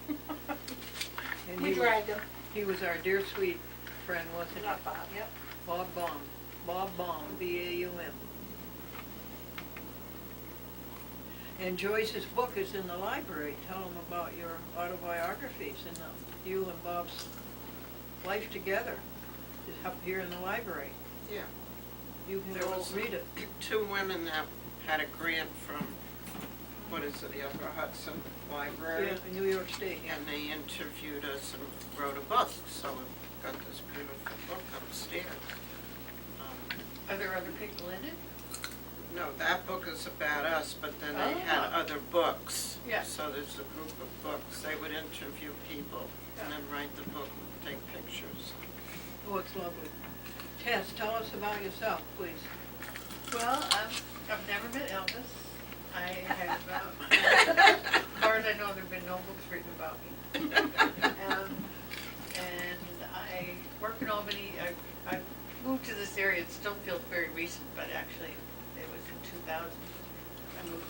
And We he was- dragged him. He was our dear sweet friend, wasn't he? Not Bob, yep. Bob Baum. Bob Baum, B-A-U-M. And Joyce's book is in the library. Tell them about your autobiographies and you and Bob's life together. It's up here in the library. Yeah. You can There go was read it. 2 women that had a grant from, what is it, the Upper Hudson Library? Yeah, New York State, yeah. And they interviewed us and wrote a book, so we've got this beautiful book upstairs. Are there other people in it? No, that book is about us, but then they had Oh. other books. Yeah. So there's a group of books. They would interview people and then write the book and take pictures. Oh, it's lovely. Tess, tell us about yourself, please. Well, I've never met Elvis. I have, as far as I know, there've been no books written about me. And I work in Albany. I moved to this area. It still feels very recent, but actually, it was in 2000. I moved to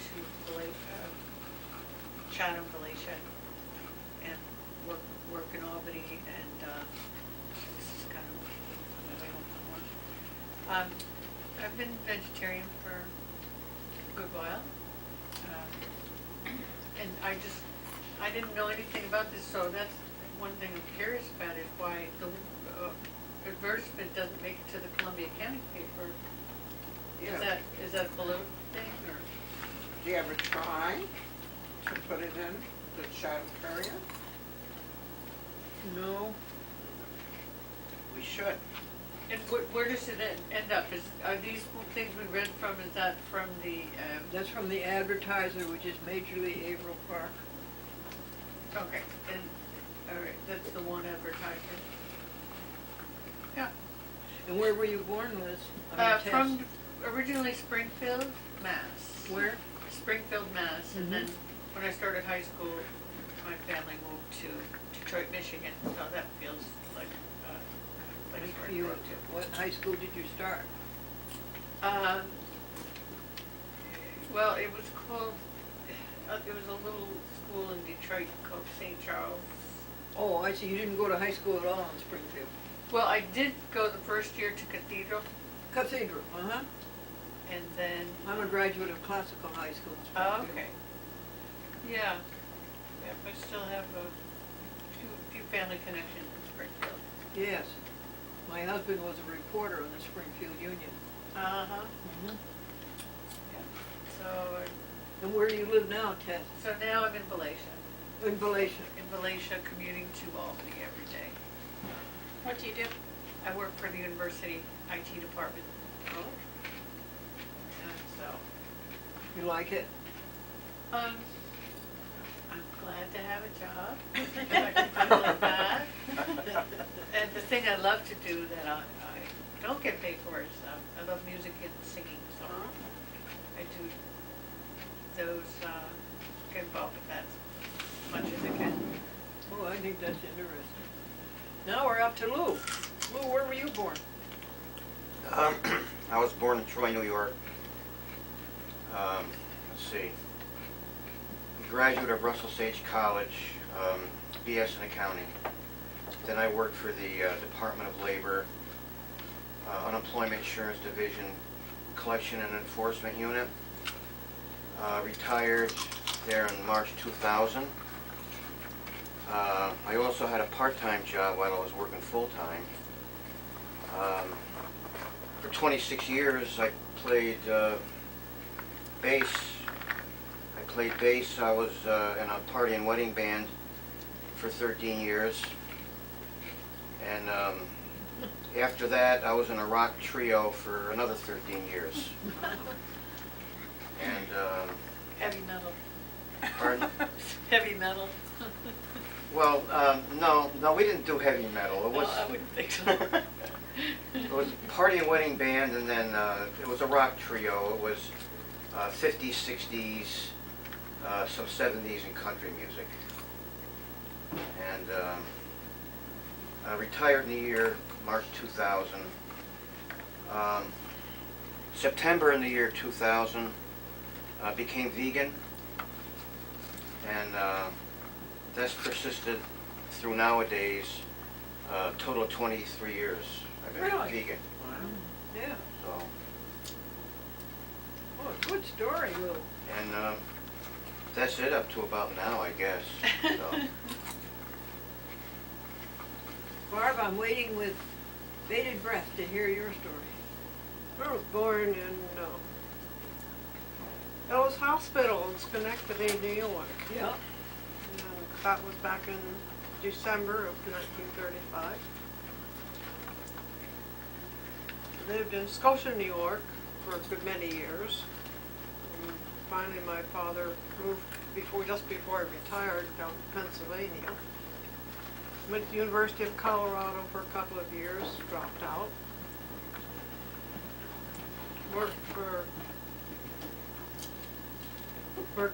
Chatham, Galatia, and work in Albany, and this is kind of my way home from work. I've been vegetarian for a good while. And I didn't know anything about this, so that's one thing I'm curious about is why the advertisement doesn't make it to the Columbia County paper. Yeah. Is that a political thing, or? Do you ever try to put it in the Chatham Courier? No. We should. And where does it end up? Are these things we read from, is that from the, That's from the Advertiser, which is Major League Averill Park. okay, and, all right, that's the one advertiser. Yeah. And where were you born, Liz? I mean, Tess. From originally Springfield, Mass. Where? Springfield, Mass. And then when I started high school, my family moved to Detroit, Michigan. So that feels like where I grew up to. What high school did you start? Well, it was called, it was a little school in Detroit called St. Charles. Oh, I see. You didn't go to high school at all in Springfield. Well, I did go the first year to Cathedral, Cathedral, and then, I'm a graduate of classical high school in oh, Springfield. okay. Yeah. Yep, I still have a few family connections in Springfield. Yes. My husband was a reporter in the Springfield Union. Uh-huh. Yeah. So, And where do you live now, Tess? so now I'm in Galatia. In Galatia. In Galatia, commuting to Albany every day. What do you do? I work for the university IT department. Oh. And so, You like it? I'm glad to have a job. If I can put it like that. And the thing I love to do that I don't get paid for is I love music and singing, so I do those, get involved with that as much as I can. Oh, I think that's interesting. Now we're up to Lou. Lou, where were you born? I was born in Troy, New York. Let's see. Graduate of Russell Sage College, BS in accounting. Then I worked for the Department of Labor, Unemployment Insurance Division, Collection and Enforcement Unit. Retired there in March 2000. I also had a part-time job while I was working full-time. For 26 years I played bass. I played bass. I was in a party and wedding band for 13 years. And after that I was in a rock trio for another 13 years. And Heavy metal. pardon? Heavy metal. Well, no, we didn't do heavy metal. It was, I wouldn't think so. it was a party and wedding band, and then it was a rock trio. It was 50s, 60s, some 70s, and country music. And I retired in the year March 2000. September in the year 2000, became vegan, and that's persisted through nowadays, total of 23 years I've been Really? vegan. Yeah. So, Oh, good story, Lou. and that's it up to about now, I guess. So, Barb, I'm waiting with bated breath to hear your story. I was born in Ellis Hospital in Schenectady, New York. Yeah. And that was back in December of 1935. Lived in Scotia, New York for a good many years. And finally, my father moved just before he retired down to Pennsylvania. Went to the University of Colorado for a couple of years, dropped out. Worked for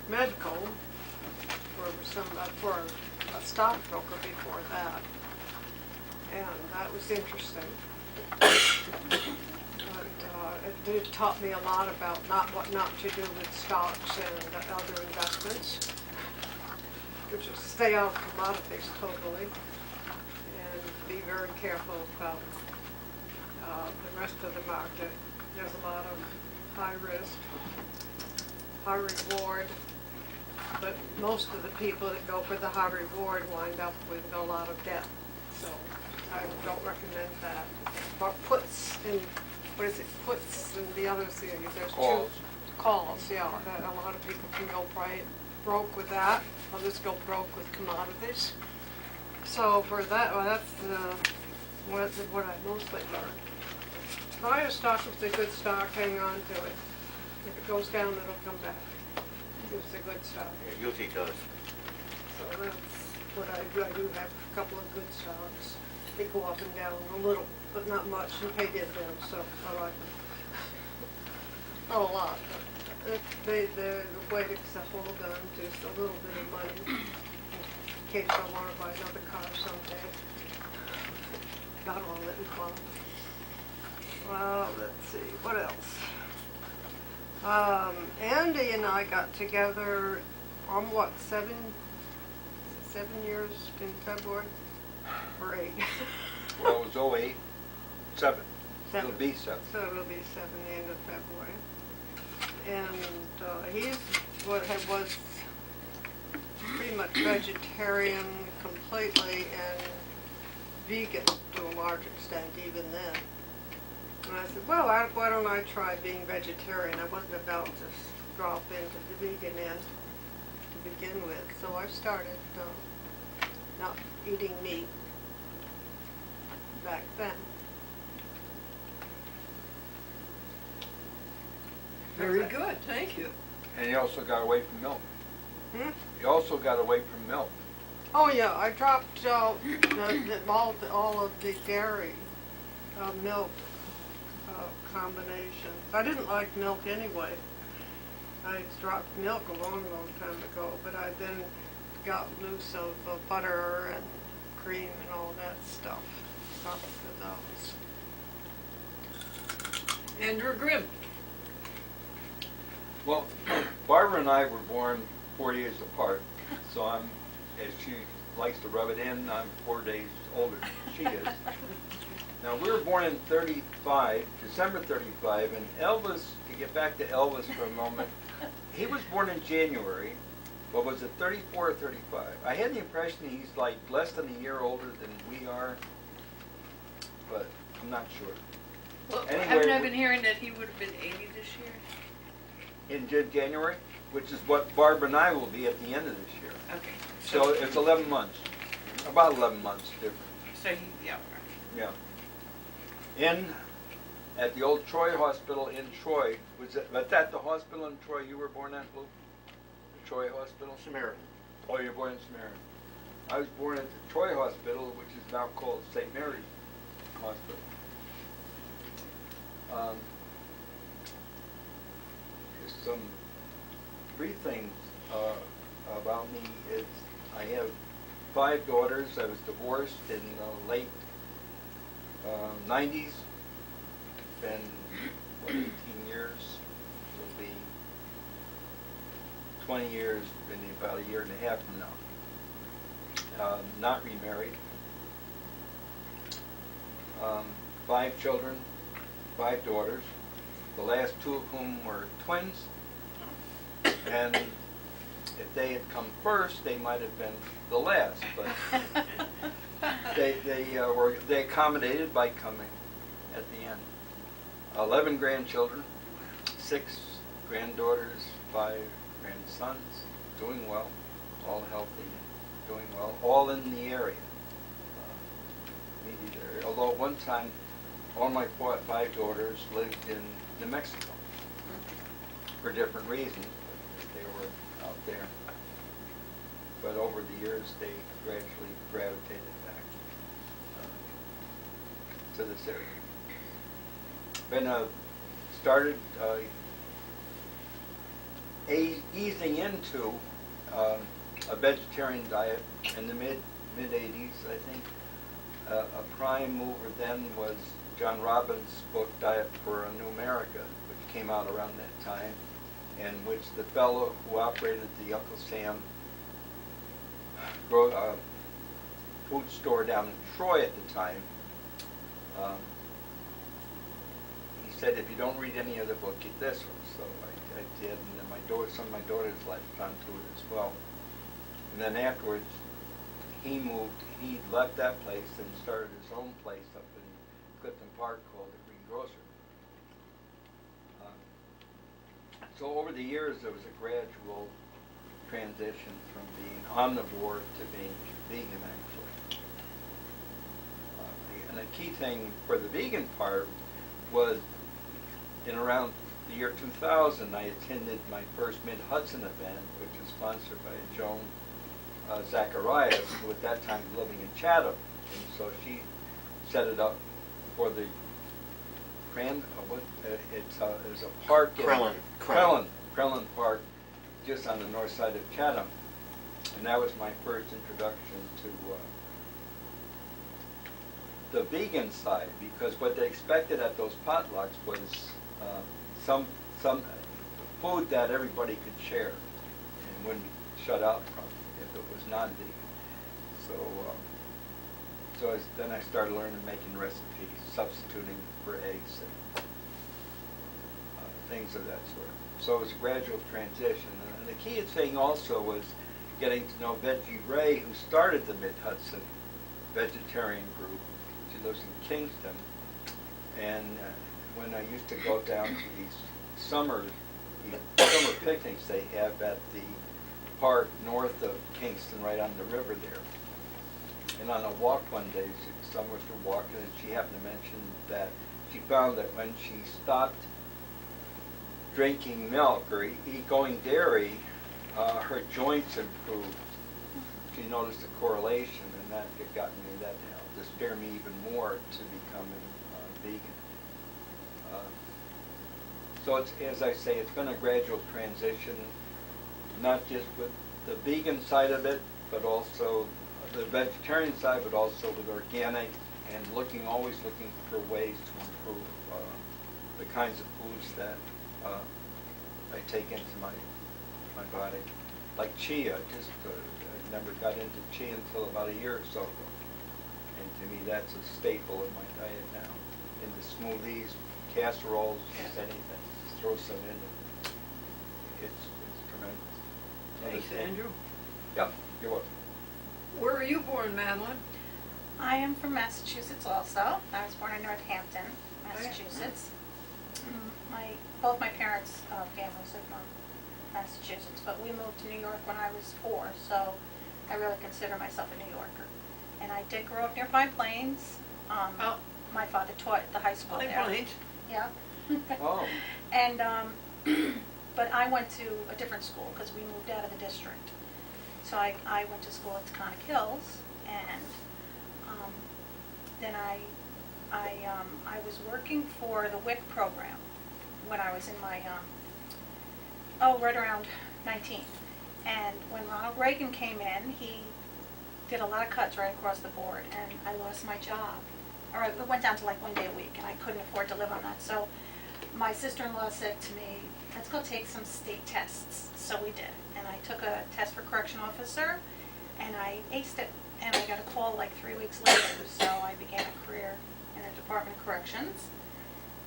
medical for a stockbroker before that, and that was interesting. But it taught me a lot about what not to do with stocks and other investments, which is stay out of commodities totally, and be very careful about the rest of the market. There's a lot of high risk, high reward, but most of the people that go for the high reward wind up with a lot of debt. So I don't recommend that. But puts and the other thing, there's Calls. calls, yeah. A lot of people can go broke with that. Others go broke with commodities. So for that, well, that's what I mostly learned. Buy a stock if it's a good stock, hang on to it. If it goes down, it'll come back. If it's a good stock. yeah, usually does. So that's what I do. I do have a couple of good stocks. They go up and down a little, but not much, and pay dividends, so I like them. Not a lot, but the way to hold on to just a little bit of money in case I want to buy another car someday. God will let me call. Let's see, what else? Andy and I got together on what, 7 years in February? Or 8? Well, it was 08, 7. It'll 7. be 7. So it'll be 7, the end of February. And he's was pretty much vegetarian completely and vegan to a large extent even then. And I said, well, why don't I try being vegetarian? I wasn't about to drop into the vegan end to begin with. So I started not eating meat back then. Very good, thank you. And you also got away from milk. Hmm? You also got away from milk. Oh yeah, I dropped all of the dairy, milk combinations. I didn't like milk anyway. I dropped milk a long time ago, but I then got loose of butter and cream and all that stuff. Stopped with those. Andrew Grimm. Well, Barbara and I were born 4 days apart, so I'm, as she likes to rub it in, I'm 4 days older than she is. Now, we were born in 35, December 35, and Elvis, to get back to Elvis for a moment, he was born in January, but was it 34 or 35? I had the impression he's like less than a year older than we are, but I'm not sure. Well, Anyway, haven't I we- been hearing that he would have been 80 this year? In January, which is what Barbara and I will be at the end of this year. Okay. So it's 11 months, about 11 months different, So he, yeah. yeah. At the old Troy Hospital in Troy, was that the hospital in Troy you were born at, Lou? The Troy Hospital? Samaritan. Oh, you were born in Samaritan. I was born at the Troy Hospital, which is now called St. Mary's Hospital. Just some brief things about me is I have 5 daughters. I was divorced in the late 90s. Been, 18 years? It'll be 20 years in about a year and a half from now. Not remarried. 5 children, 5 daughters, the last 2 of whom were twins. And if they had come first, they might have been the last, but they accommodated by coming at the end. 11 grandchildren, 6 granddaughters, 5 grandsons, doing well, all healthy, doing well, all in the area, immediate area. Although at one time, all my 5 daughters lived in New Mexico for different reasons. They were out there. But over the years, they gradually gravitated back to this area. Been started easing into a vegetarian diet in the mid 80s, I think. A prime mover then was John Robbins' book Diet for a New America, which came out around that time, and which the fellow who operated the Uncle Sam food store down in Troy at the time, he said, if you don't read any other book, get this one. So I did, and then some of my daughters latched onto it as well. And then afterwards, he left that place and started his own place up in Clifton Park called the Green Grocer. So over the years, there was a gradual transition from being omnivore to being vegan, actually. And the key thing for the vegan part was in around the year 2000, I attended my first Mid-Hudson event, which was sponsored by Joan Zacharias, who at that time was living in Chatham. And so she set it up for the it's a park in Crellin Park, just on the north side of Chatham. And that was my first introduction to the vegan side, because what they expected at those potlucks was some food that everybody could share and wouldn't be shut out from if it was non-vegan. So then I started learning making recipes, substituting for eggs and things of that sort. So it was a gradual transition. And the key thing also was getting to know Veggie Ray, who started the Mid-Hudson vegetarian group. She lives in Kingston. And when I used to go down to these summer picnics they have at the park north of Kingston, right on the river there. And on a walk one day, some of us were walking, and she happened to mention that she found that when she stopped drinking milk or going dairy, her joints improved. She noticed a correlation, and that got me that to steer me even more to becoming vegan. So it's, as I say, it's been a gradual transition, not just with the vegan side of it, but also the vegetarian side, but also with organic, and always looking for ways to improve the kinds of foods that I take into my body. Like chia, I never got into chia until about a year or so ago. And to me, that's a staple in my diet now. In the smoothies, casseroles, just anything. Just throw some in. It's tremendous. Thanks, Andrew. Yeah, you're welcome. Where were you born, Madeline? I am from Massachusetts also. I was born in Northampton, Massachusetts. Both my parents' families are from Massachusetts, but we moved to New York when I was 4, so I really consider myself a New Yorker. And I did grow up near Five Plains. My father taught at the high school there. Five Plains? Yeah. Oh. And, but I went to a different school because we moved out of the district. So I went to school at Taconic Hills, and then I was working for the WIC program when I was in my, right around 19. And when Ronald Reagan came in, he did a lot of cuts right across the board, and I lost my job. Or it went down to like 1 day a week, and I couldn't afford to live on that. So my sister-in-law said to me, let's go take some state tests. So we did. And I took a test for correction officer, and I aced it. And I got a call like 3 weeks later. So I began a career in the Department of Corrections.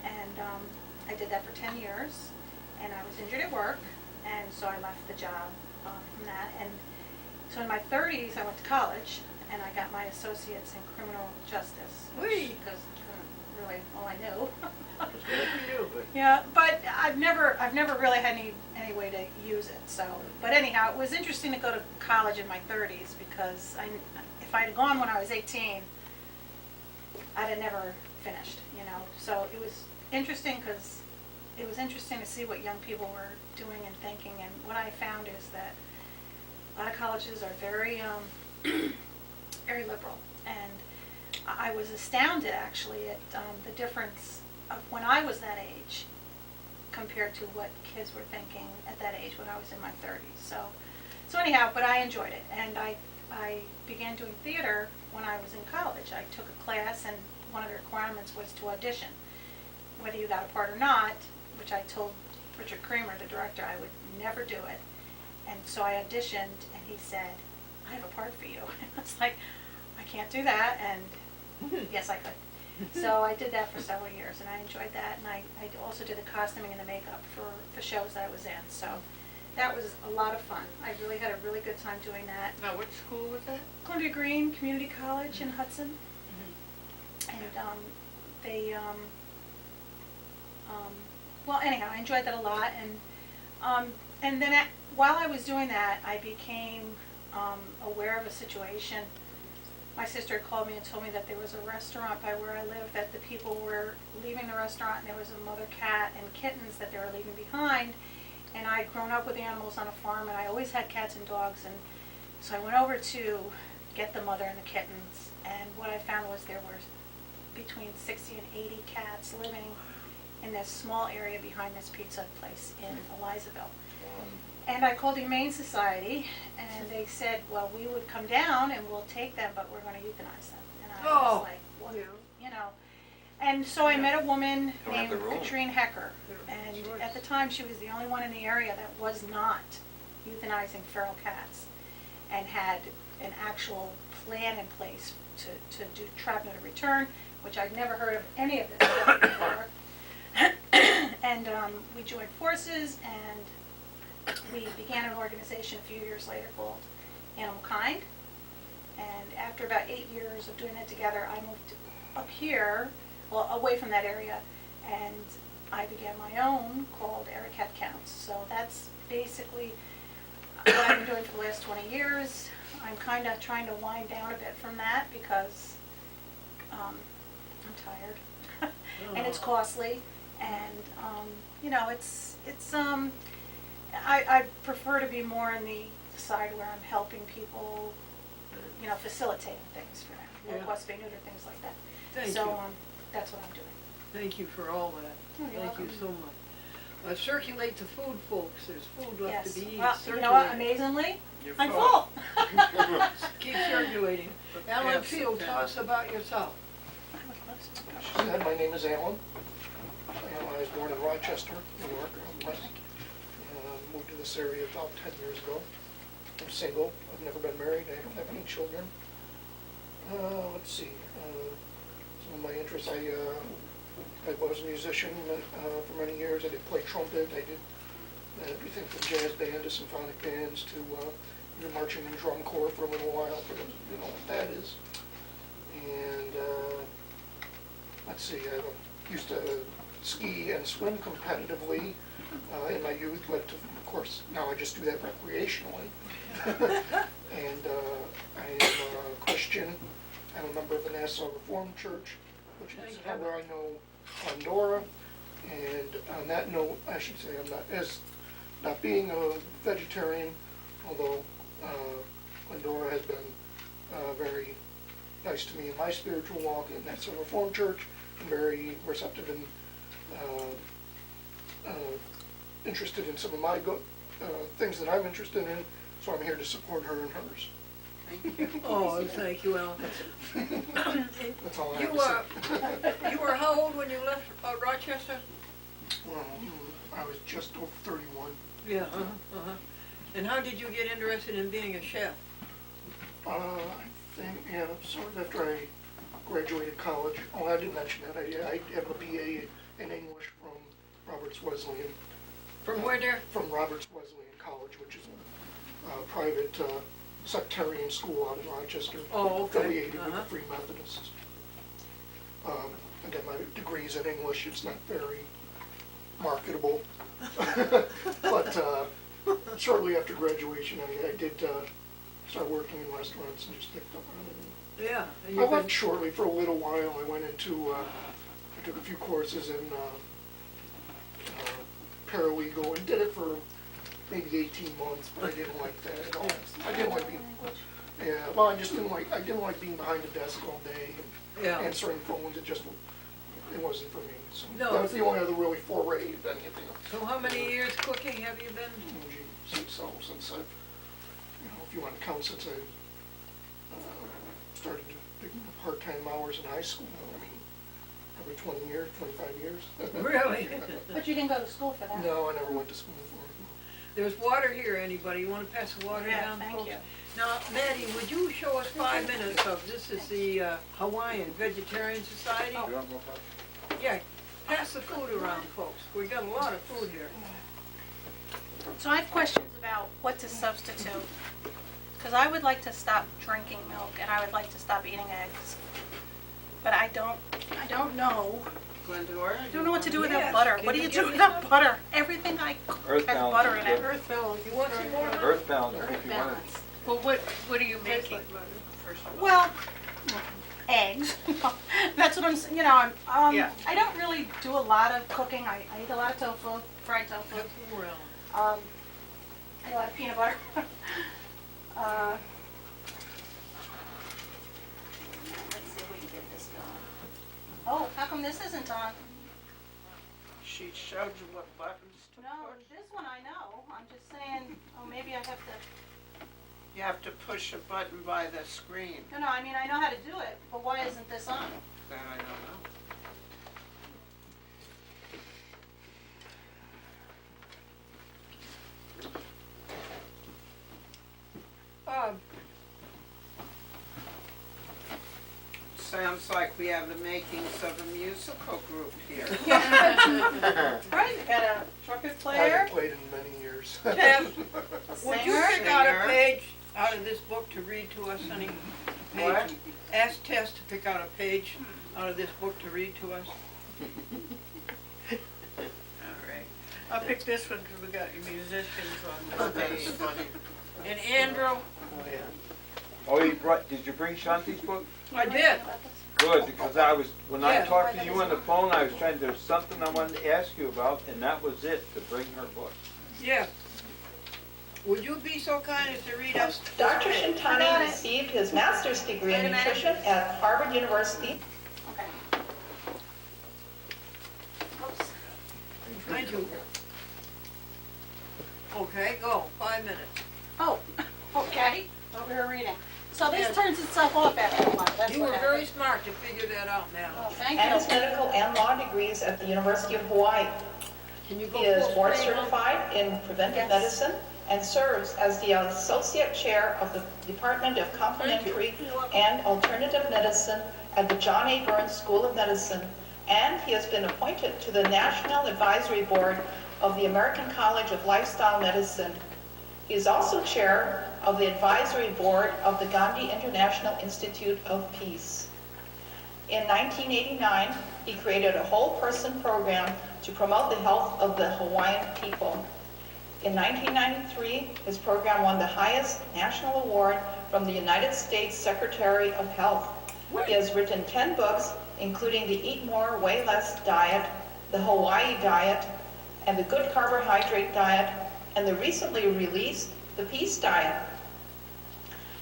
And I did that for 10 years. And I was injured at work, and so I left the job from that. And so in my 30s, I went to college, and I got my associates in criminal justice. Because really all I knew. Good for you, but Yeah, but I've never really had any way to use it. So, but anyhow, it was interesting to go to college in my 30s because if I'd gone when I was 18, I'd have never finished, you know. So it was interesting because it was interesting to see what young people were doing and thinking. And what I found is that a lot of colleges are very, very liberal. And I was astounded actually at the difference of when I was that age compared to what kids were thinking at that age when I was in my 30s. So anyhow, but I enjoyed it, and I began doing theater when I was in college. I took a class, and one of the requirements was to audition, whether you got a part or not, which I told Richard Kramer, the director, I would never do it. And so I auditioned, and he said, I have a part for you. I was like, I can't do that, and yes, I could. So I did that for several years, and I enjoyed that, and I also did the costuming and the makeup for the shows that I was in. So that was a lot of fun. I really had a really good time doing that. Now, what school was that? Columbia Green Community College in Hudson. And they, well, anyhow, I enjoyed that a lot. And then while I was doing that, I became aware of a situation. My sister had called me and told me that there was a restaurant by where I live that the people were leaving the restaurant, and there was a mother cat and kittens that they were leaving behind. And I'd grown up with animals on a farm, and I always had cats and dogs. And so I went over to get the mother and the kittens, and what I found was there were between 60 and 80 cats living in this small area behind this pizza place in Elizaville. And I called the Humane Society, and they said, well, we would come down and we'll take them, but we're going to euthanize them. And I was like, what? You know. And so I met a woman named Katrine Hecker, and at the time she was the only one in the area that was not euthanizing feral cats and had an actual plan in place to do trap, neuter, return, which I'd never heard of any of this stuff before. And we joined forces, and we began an organization a few years later called Animal Kind. And after about 8 years of doing it together, I moved up here, well, away from that area, and I began my own called Area Cat Counts. So that's basically what I've been doing for the last 20 years. I'm kind of trying to wind down a bit from that because I'm tired and it's costly, and you know, I prefer to be more in the side where I'm helping people, you know, facilitating things for them, low cost, neuter, things like that. Thank so you. That's what I'm doing. Thank you for all that. Oh, you're Thank you welcome. so much. Circulate the food, folks. There's food left Yes. to be eaten. Well, you know what? Circulate. Amazingly, You're I'm full. Keep circulating. Alan Yes, Field, tell us about yourself. She said, my name is Alan. I was born in Rochester, New York. Moved to this area about 10 years ago. I'm single. I've never been married. I don't have any children. Let's see. Some of my interests, I was a musician for many years. I did play trumpet. I did everything from jazz band to symphonic bands to even marching and drum corps for a little while, for those who know what that is. And let's see, I used to ski and swim competitively in my youth, but of course now I just do that recreationally. And I am a Christian. I'm a member of the Nassau Reformed Church, which is where I know Glendora. And on that note, I should say I'm not being a vegetarian, although Glendora has been very nice to me in my spiritual walk, and that's a Reformed church, and very receptive and interested in some of my things that I'm interested in, so I'm here to support her and hers. Oh, thank you, Alan. That's all I You, have to say. you were how old when you left Rochester? I was just over 31. Yeah, And how did you get interested in being a chef? I think, yeah, sort of after I graduated college. Oh, I didn't mention that. I have a BA in English from Roberts Wesleyan. From where there? From Roberts Wesleyan College, which is a private sectarian school out in Rochester. Oh, okay. Affiliated with the Free Methodists. I got my degrees in English. It's not very marketable. But shortly after graduation, I did start working in restaurants and just picked up on it. Yeah. and I you've been- left shortly for a little while. I went into, I took a few courses in paralegal and did it for maybe 18 months, but I didn't like that at all. I didn't like being, yeah, well, I didn't like being behind the desk all day and Yeah. answering phones. It wasn't for me. So No. that was the only other really foray of anything. So how many years cooking have you been? Since I've, if you want to count, since I started picking up part-time hours in high school, I mean, every 20 years, 25 years. Really? But you didn't go to school for that. No, I never went to school for it. There's water here, anybody? You want to pass the water Yeah, down, thank folks? you. Now, Maddie, would you show us 5 minutes of, this is the Hawaiian Vegetarian Society? Oh. Yeah, pass the food around, folks. We got a lot of food here. So I have questions about what to substitute. Because I would like to stop drinking milk and I would like to stop eating eggs. But I don't know. Glendora? I don't know what to do without Yes, butter. can What do you you give do me without some? butter? Everything I cook has Earthbound butter in it. is Earth balance. You want some more? Earthbound, if Earth you want. balance. Well, what are you making, first of all? Well, eggs. That's what I'm saying. Yeah. I don't really do a lot of cooking. I eat a lot of tofu, fried tofu. Put some around. I eat a lot of peanut butter. Let's see if we can get this going. Oh, how come this isn't on? She showed you what buttons to No, push. this one I know. I'm just saying, oh, maybe I have to. You have to push a button by the screen. No, I mean, I know how to do it, but why isn't this on? That I don't know. Sounds like we have the makings of a musical group here. Right, you got a trumpet I player, haven't played in many years. Tim, a would you singer. pick out a Singer. page out of this book to read to us, honey? What? Page. Ask Tess to pick out a page out of this book to read to us. All right. I'll pick this one because we got your musicians on Oh, this that is page. funny. And Andrew, Oh, did you bring Shanti's book? I did. Good, because when I Yeah. talked to you on the phone, I was there's something I wanted to ask you about, and that was it, to bring her book. Yeah. Would you be so kind as to read us? Dr. Got Shintani it. received his master's degree Wait a in minute. nutrition at Harvard University. Okay. Oops. Thank you. Okay, go. 5 minutes. Oh, okay, what we were reading. So this Yes. turns itself off after a while, that's You what were very happens. smart to figure that out, Oh, now. thank And his you. medical and law degrees at the University of Hawaii. Can you go He is full board screen, Mom? certified in preventive Yes. medicine and serves as the associate chair of the Department of Complementary and Alternative Medicine at the John A. Burns School of Medicine. And he has been appointed to the National Advisory Board of the American College of Lifestyle Medicine. He is also chair of the advisory board of the Gandhi International Institute of Peace. In 1989, he created a whole person program to promote the health of the Hawaiian people. In 1993, his program won the highest national award from the United States Secretary of Health. He has written 10 books, including the Eat More, Weigh Less diet, the Hawaii diet, and the Good Carbohydrate diet, and the recently released The Peace Diet.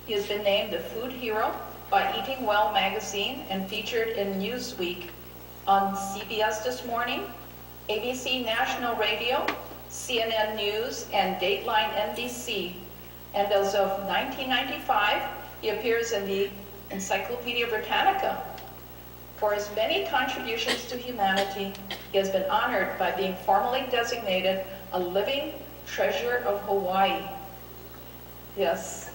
He has been named a food hero by Eating Well magazine and featured in Newsweek on CBS This Morning, ABC National Radio, CNN News, and Dateline NBC. And as of 1995, he appears in the Encyclopedia Britannica. For his many contributions to humanity, he has been honored by being formally designated a living treasure of Hawaii. Yes,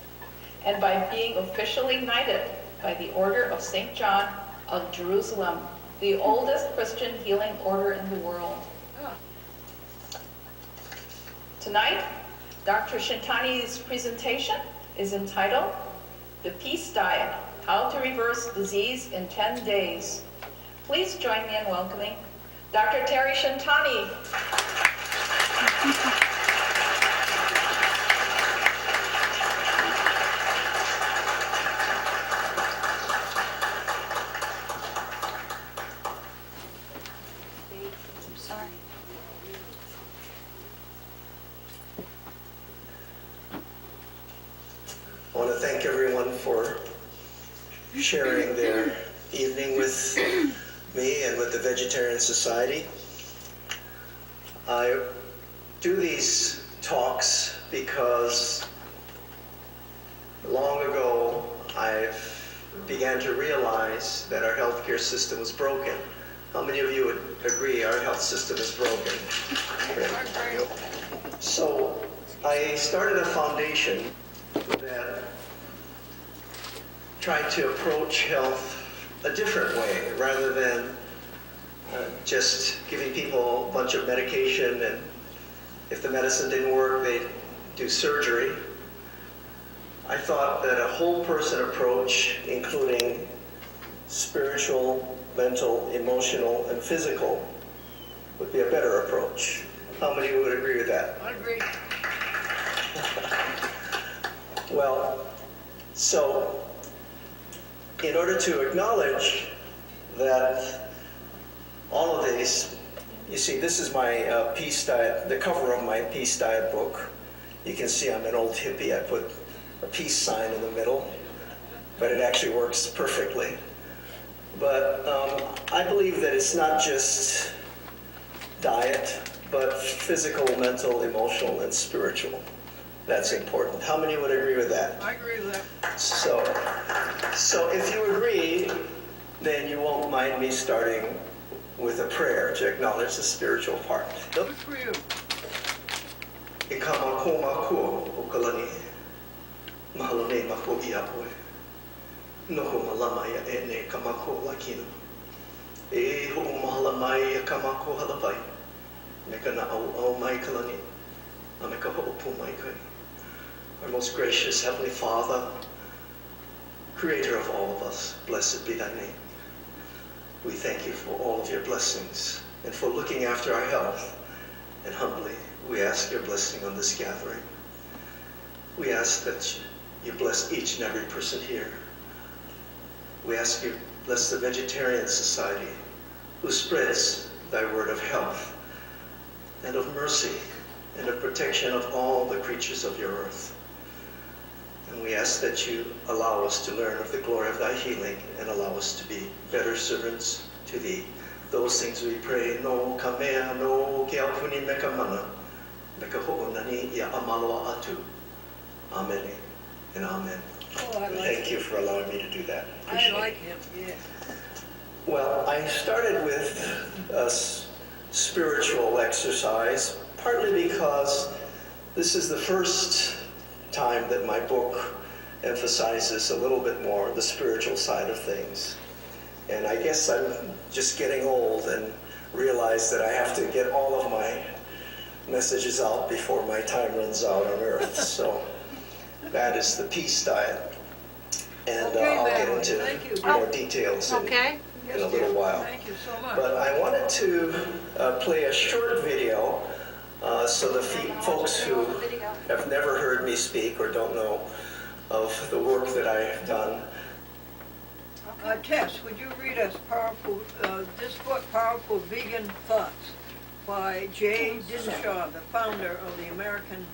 and by being officially knighted by the Order of St. John of Jerusalem, the oldest Christian healing order in the world. Tonight, Dr. Shintani's presentation is entitled The Peace Diet, How to Reverse Disease in 10 Days. Please join me in welcoming Dr. Terry Shintani. I want to thank everyone for sharing their evening with me and with the Vegetarian Society. I do these talks because long ago I began to realize that our healthcare system was broken. How many of you would agree our health system is broken? So I started a foundation that tried to approach health a different way, rather than just giving people a bunch of medication, and if the medicine didn't work, they'd do surgery. I thought that a whole person approach, including spiritual, mental, emotional, and physical, would be a better approach. How many would agree with that? I agree. Well, so in order to acknowledge that all of these, you see, this is my Peace Diet, the cover of my Peace Diet book. You can see I'm an old hippie. I put a peace sign in the middle, but it actually works perfectly. But I believe that it's not just diet, but physical, mental, emotional, and spiritual. That's important. How many would agree with that? I agree with that. So if you agree, then you won't mind me starting with a prayer to acknowledge the spiritual part. Good for you. Ikamako mako ukalani. Mahalone mako iapoe. Noho malama ya ene kamako lakino. E ho mahalamai ya kamako halavai. Meka na au mai kalani. Ameka ho upu mai kai. Our most gracious Heavenly Father, Creator of all of us, blessed be thy name. We thank you for all of your blessings and for looking after our health. And humbly, we ask your blessing on this gathering. We ask that you bless each and every person here. We ask you bless the Vegetarian Society, who spreads thy word of health and of mercy and of protection of all the creatures of your earth. And we ask that you allow us to learn of the glory of thy healing and allow us to be better servants to thee. Those things we pray. No kamea, no kealpuni mekamana, mekaho'onani ya amaloa atu. Amen and amen. Oh, I like Thank you for allowing me to do that. I Appreciate like it. him, yeah. Well, I started with a spiritual exercise, partly because this is the first time that my book emphasizes a little bit more the spiritual side of things. And I guess I'm just getting old and realize that I have to get all of my messages out before my time runs out on earth. So that is the Peace Diet. And Okay, I'll get Madeline, into thank you. more details in Okay. a little while. Thank you so much. But I wanted to play a short video so the folks who have never heard me speak or don't know of the work that I've done. Tess, would you read us this book, Powerful Vegan Thoughts, by Jay Dinshaw, the founder of the American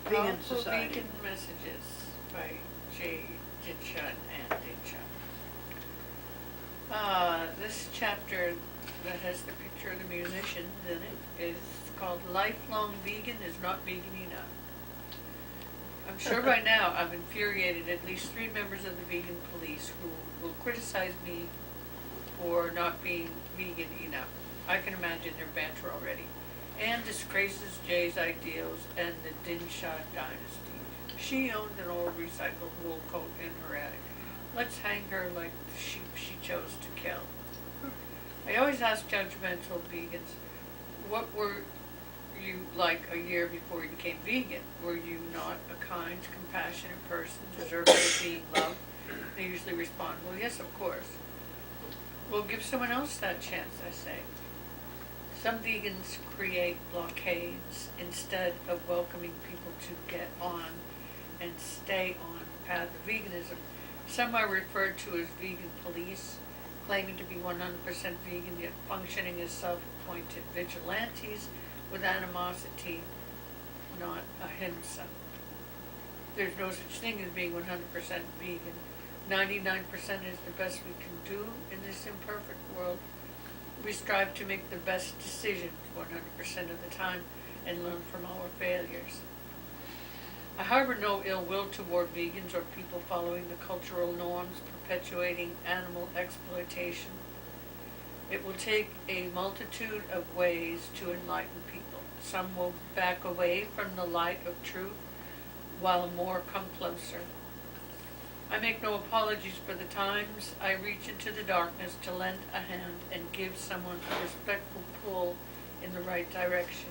Vegan Powerful Society? Vegan Messages by Jay Dinsha and Dinsha. This chapter that has the picture of the musicians in it is called Lifelong Vegan is Not Vegan Enough. I'm sure by now I've infuriated at least 3 members of the vegan police who will criticize me for not being vegan enough. I can imagine their banter already. And disgraces Jay's ideals and the Dinsha dynasty. She owned an old recycled wool coat in her attic. Let's hang her like the sheep she chose to kill. I always ask judgmental vegans, what were you like a year before you became vegan? Were you not a kind, compassionate person, deserving of being loved? They usually respond, well, yes, of course. Well, give someone else that chance, I say. Some vegans create blockades instead of welcoming people to get on and stay on the path of veganism. Some are referred to as vegan police, claiming to be 100% vegan, yet functioning as self-appointed vigilantes with animosity, not ahimsa. There's no such thing as being 100% vegan. 99% is the best we can do in this imperfect world. We strive to make the best decisions 100% of the time and learn from our failures. I harbor no ill will toward vegans or people following the cultural norms perpetuating animal exploitation. It will take a multitude of ways to enlighten people. Some will back away from the light of truth, while more come closer. I make no apologies for the times I reach into the darkness to lend a hand and give someone a respectful pull in the right direction.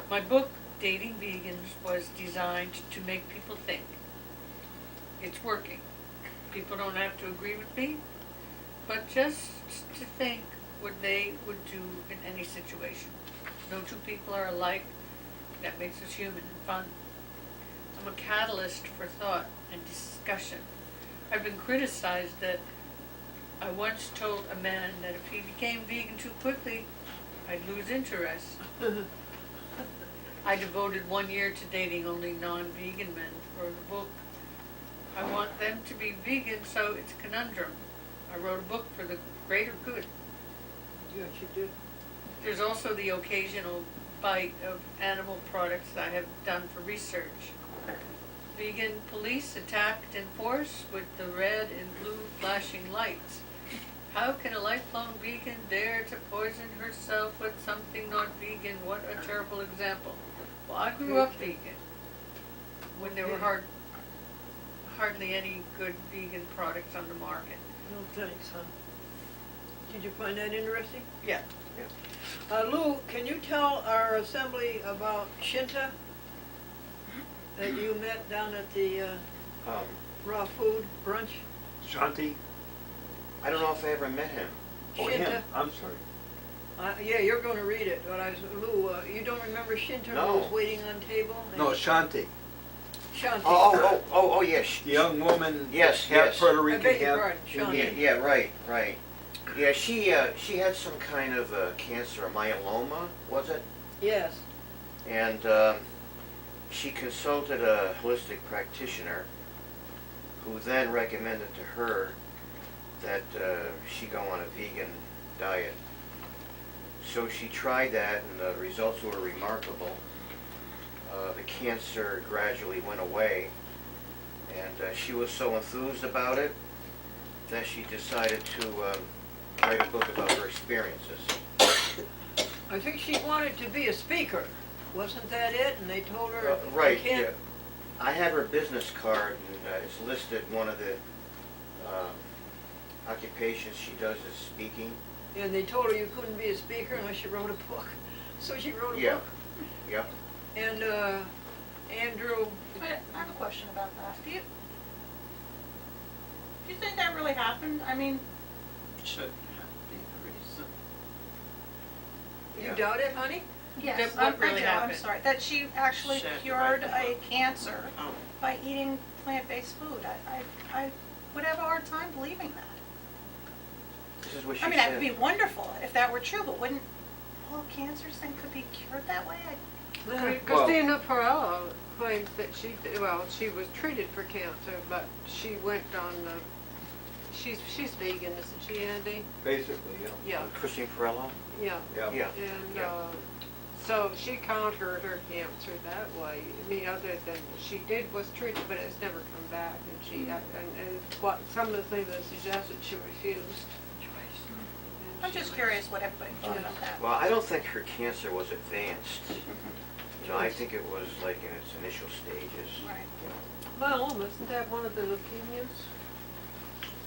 My book, Dating Vegans, was designed to make people think. It's working. People don't have to agree with me, but just to think what they would do in any situation. No 2 people are alike. That makes us human and fun. I'm a catalyst for thought and discussion. I've been criticized that I once told a man that if he became vegan too quickly, I'd lose interest. I devoted 1 year to dating only non-vegan men for the book. I want them to be vegan, so it's a conundrum. I wrote a book for the greater good. Yes, you did. There's also the occasional bite of animal products I have done for research. Vegan police attacked in force with the red and blue flashing lights. How can a lifelong vegan dare to poison herself with something not vegan? What a terrible example. Well, I grew up vegan when there were hardly any good vegan products on the market. No thanks, huh? Did you find that interesting? Yeah. Lou, can you tell our assembly about Shinta that you met down at the raw food brunch? Shanti? I don't know if I ever met him. Oh, Shinta? him. I'm sorry. Yeah, you're going to read it, but Lou, you don't remember Shinta No. who was waiting on table? No, Shanti. Shanti. Oh, yes. The young woman. Yes, half yes. Puerto I Rican, beg your half pardon, Shanti. Indian. Yeah, right. Yeah, she had some kind of cancer, myeloma, was it? Yes. And she consulted a holistic practitioner who then recommended to her that she go on a vegan diet. So she tried that, and the results were remarkable. The cancer gradually went away, and she was so enthused about it that she decided to write a book about her experiences. I think she wanted to be a speaker. Wasn't that it? And they told her, Right, you can't. yeah. I have her business card, and it's listed one of the occupations she does is speaking. And they told her you couldn't be a speaker unless you wrote a book. So she wrote a Yeah. book. Yep. And Andrew, I have a question about that. Do you think that really happened? I mean, Should be the reason. you Yeah. doubt it, honey? yes, What I really do, happened? I'm sorry. That she actually Said cured right. a cancer Oh. by eating plant-based food. I would have a hard time believing that. This is what she I mean, said. that would be wonderful if that were true, but wouldn't all cancers then could be cured that way? Christina Perella claims that she was treated for cancer, but she went on the, she's vegan, isn't she, Andy? Basically, yeah. Yeah, Christine Perello? yeah. Yeah. Yeah. And, Yeah. so she conquered her cancer that way. I mean, other than she was treated, but it's never come back. And she, and what, some of the things that suggested she refused. I'm just curious what everybody thought about that. Well, I don't think her cancer was advanced. You know, I think it was like in its initial stages. Right. Well, wasn't that one of the leukemias?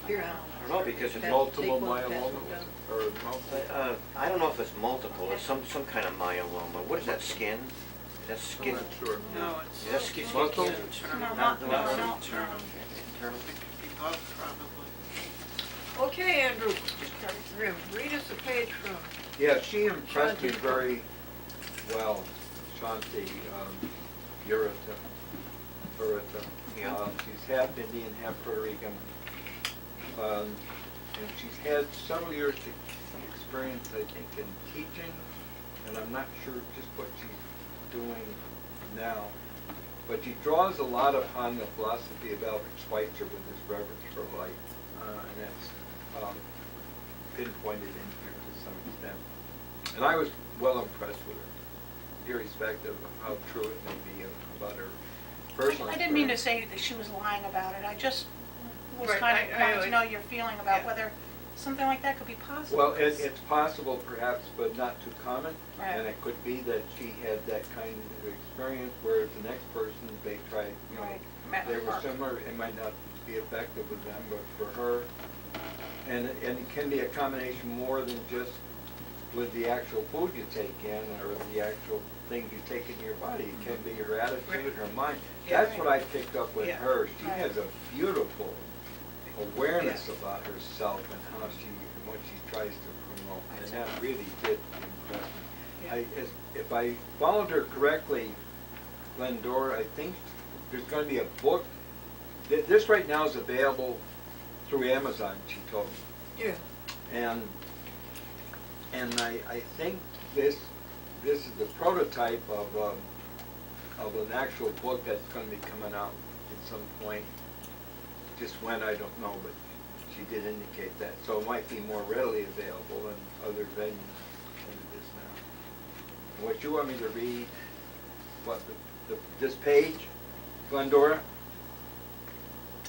Here, I don't know, because it's Multiple Take one, pass myeloma, it down. or multiple? I don't know if it's multiple, it's some kind of myeloma. What is that, skin? Is that skin? I'm not sure. No, it's. Is that skin? Muscle? No, Not no, the no, muscle? no. Internal. Internal? It could be both, probably. Okay, Andrew, read us a page from. Yeah, she impressed me Shanti. very well, Shanti, Urita. Yeah. She's half Indian, half Puerto Rican. And she's had several years experience, I think, in teaching, and I'm not sure just what she's doing now. But she draws a lot upon the philosophy of Albert Schweitzer with his reverence for light, and that's pinpointed in here to some extent. And I was well impressed with her, irrespective of how true it may be about her personal I didn't mean to experience. say that she was lying about it. I just was Right, kind I of wanting to always- know your feeling about Yeah. whether something like that could be possible. Well, it's possible perhaps, but not too common. Right. And it could be that she had that kind of experience, whereas the next person, they tried, you know, Right. Might they not were work. similar, it might not be effective with them, but for her, and it can be a combination more than just with the actual food you take in or the actual things you take into your body. It can be her attitude, her mind. Yeah. That's what I picked up with Yeah. her. She Right. has a beautiful awareness about herself and how and what she tries to promote, and that really did impress me. If I followed her correctly, Glendora, I think there's going to be a book. This right now is available through Amazon, she told me. Yeah. And I think this is the prototype of an actual book that's going to be coming out at some point. Just when, I don't know, but she did indicate that. So it might be more readily available in other venues than it is now. And what you want me to read, what, this page, Glendora?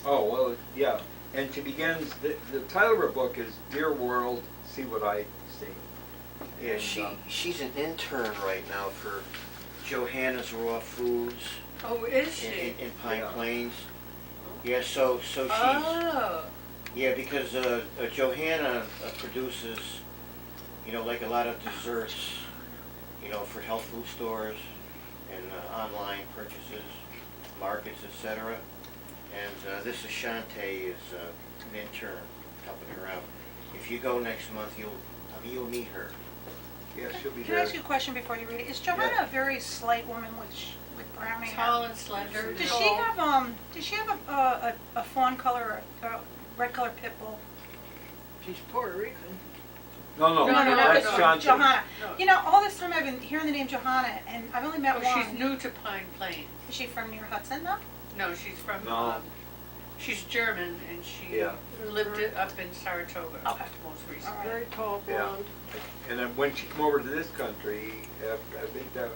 Oh, well, yeah. And she begins, the title of her book is Dear World, See What I See. Yeah, And, she's an intern right now for Johanna's Raw Foods Oh, is she? in Pine Yeah. Plains. Yeah, so she's, Oh, yeah, because Johanna produces, you know, like a lot of desserts, you know, for health food stores and online purchases, markets, etc. And this is Shantae is an intern helping her out. If you go next month, you'll meet her. yeah, she'll be Can I there. ask you a question before you read it? Is Johanna a very slight woman with brown hair? tall and slender. Does she have a fawn color or a red color pit bull? She's Puerto Rican. No, No, that's no. Shanti. Johanna. No. You know, all this time I've been hearing the name Johanna, and I've only met Oh, one. she's new to Pine Plains. Is she from near Hudson, though? No, she's from, No. she's German and she Yeah. lived up in Saratoga Okay. most All recently. right. Very tall Yeah. blonde. And then when she came over to this country, I think that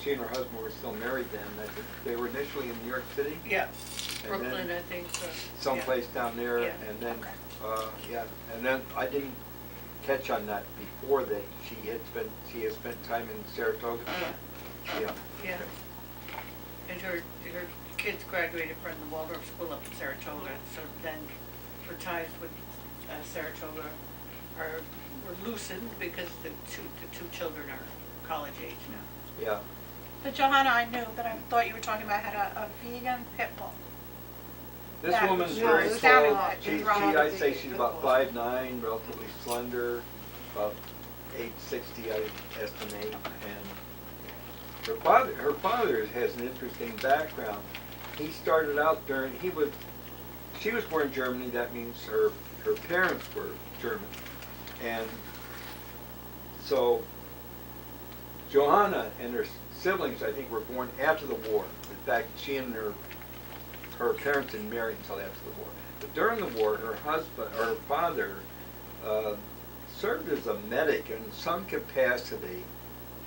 she and her husband were still married then. I think they were initially in New York City, Yeah, and Brooklyn, then I think. someplace down there, Yeah. and then, Okay. yeah, and then I didn't catch on that before that she had spent time in Saratoga. Yeah. Yeah. And her kids graduated from the Waldorf School up in Saratoga, so then her ties with Saratoga were loosened because the two children are college age now. Yeah. The Johanna I knew that I thought you were talking about had a vegan pit bull. This That woman's was very yours. Sounded tall. like She, it. Right. I'd say she's about 5'9", relatively slender, about 860, I estimate. And her father has an interesting background. He started out she was born in Germany. That means her parents were German, and so Johanna and her siblings, I think, were born after the war. fact, she and her parents didn't marry until after the war. But during the war, her father served as a medic in some capacity.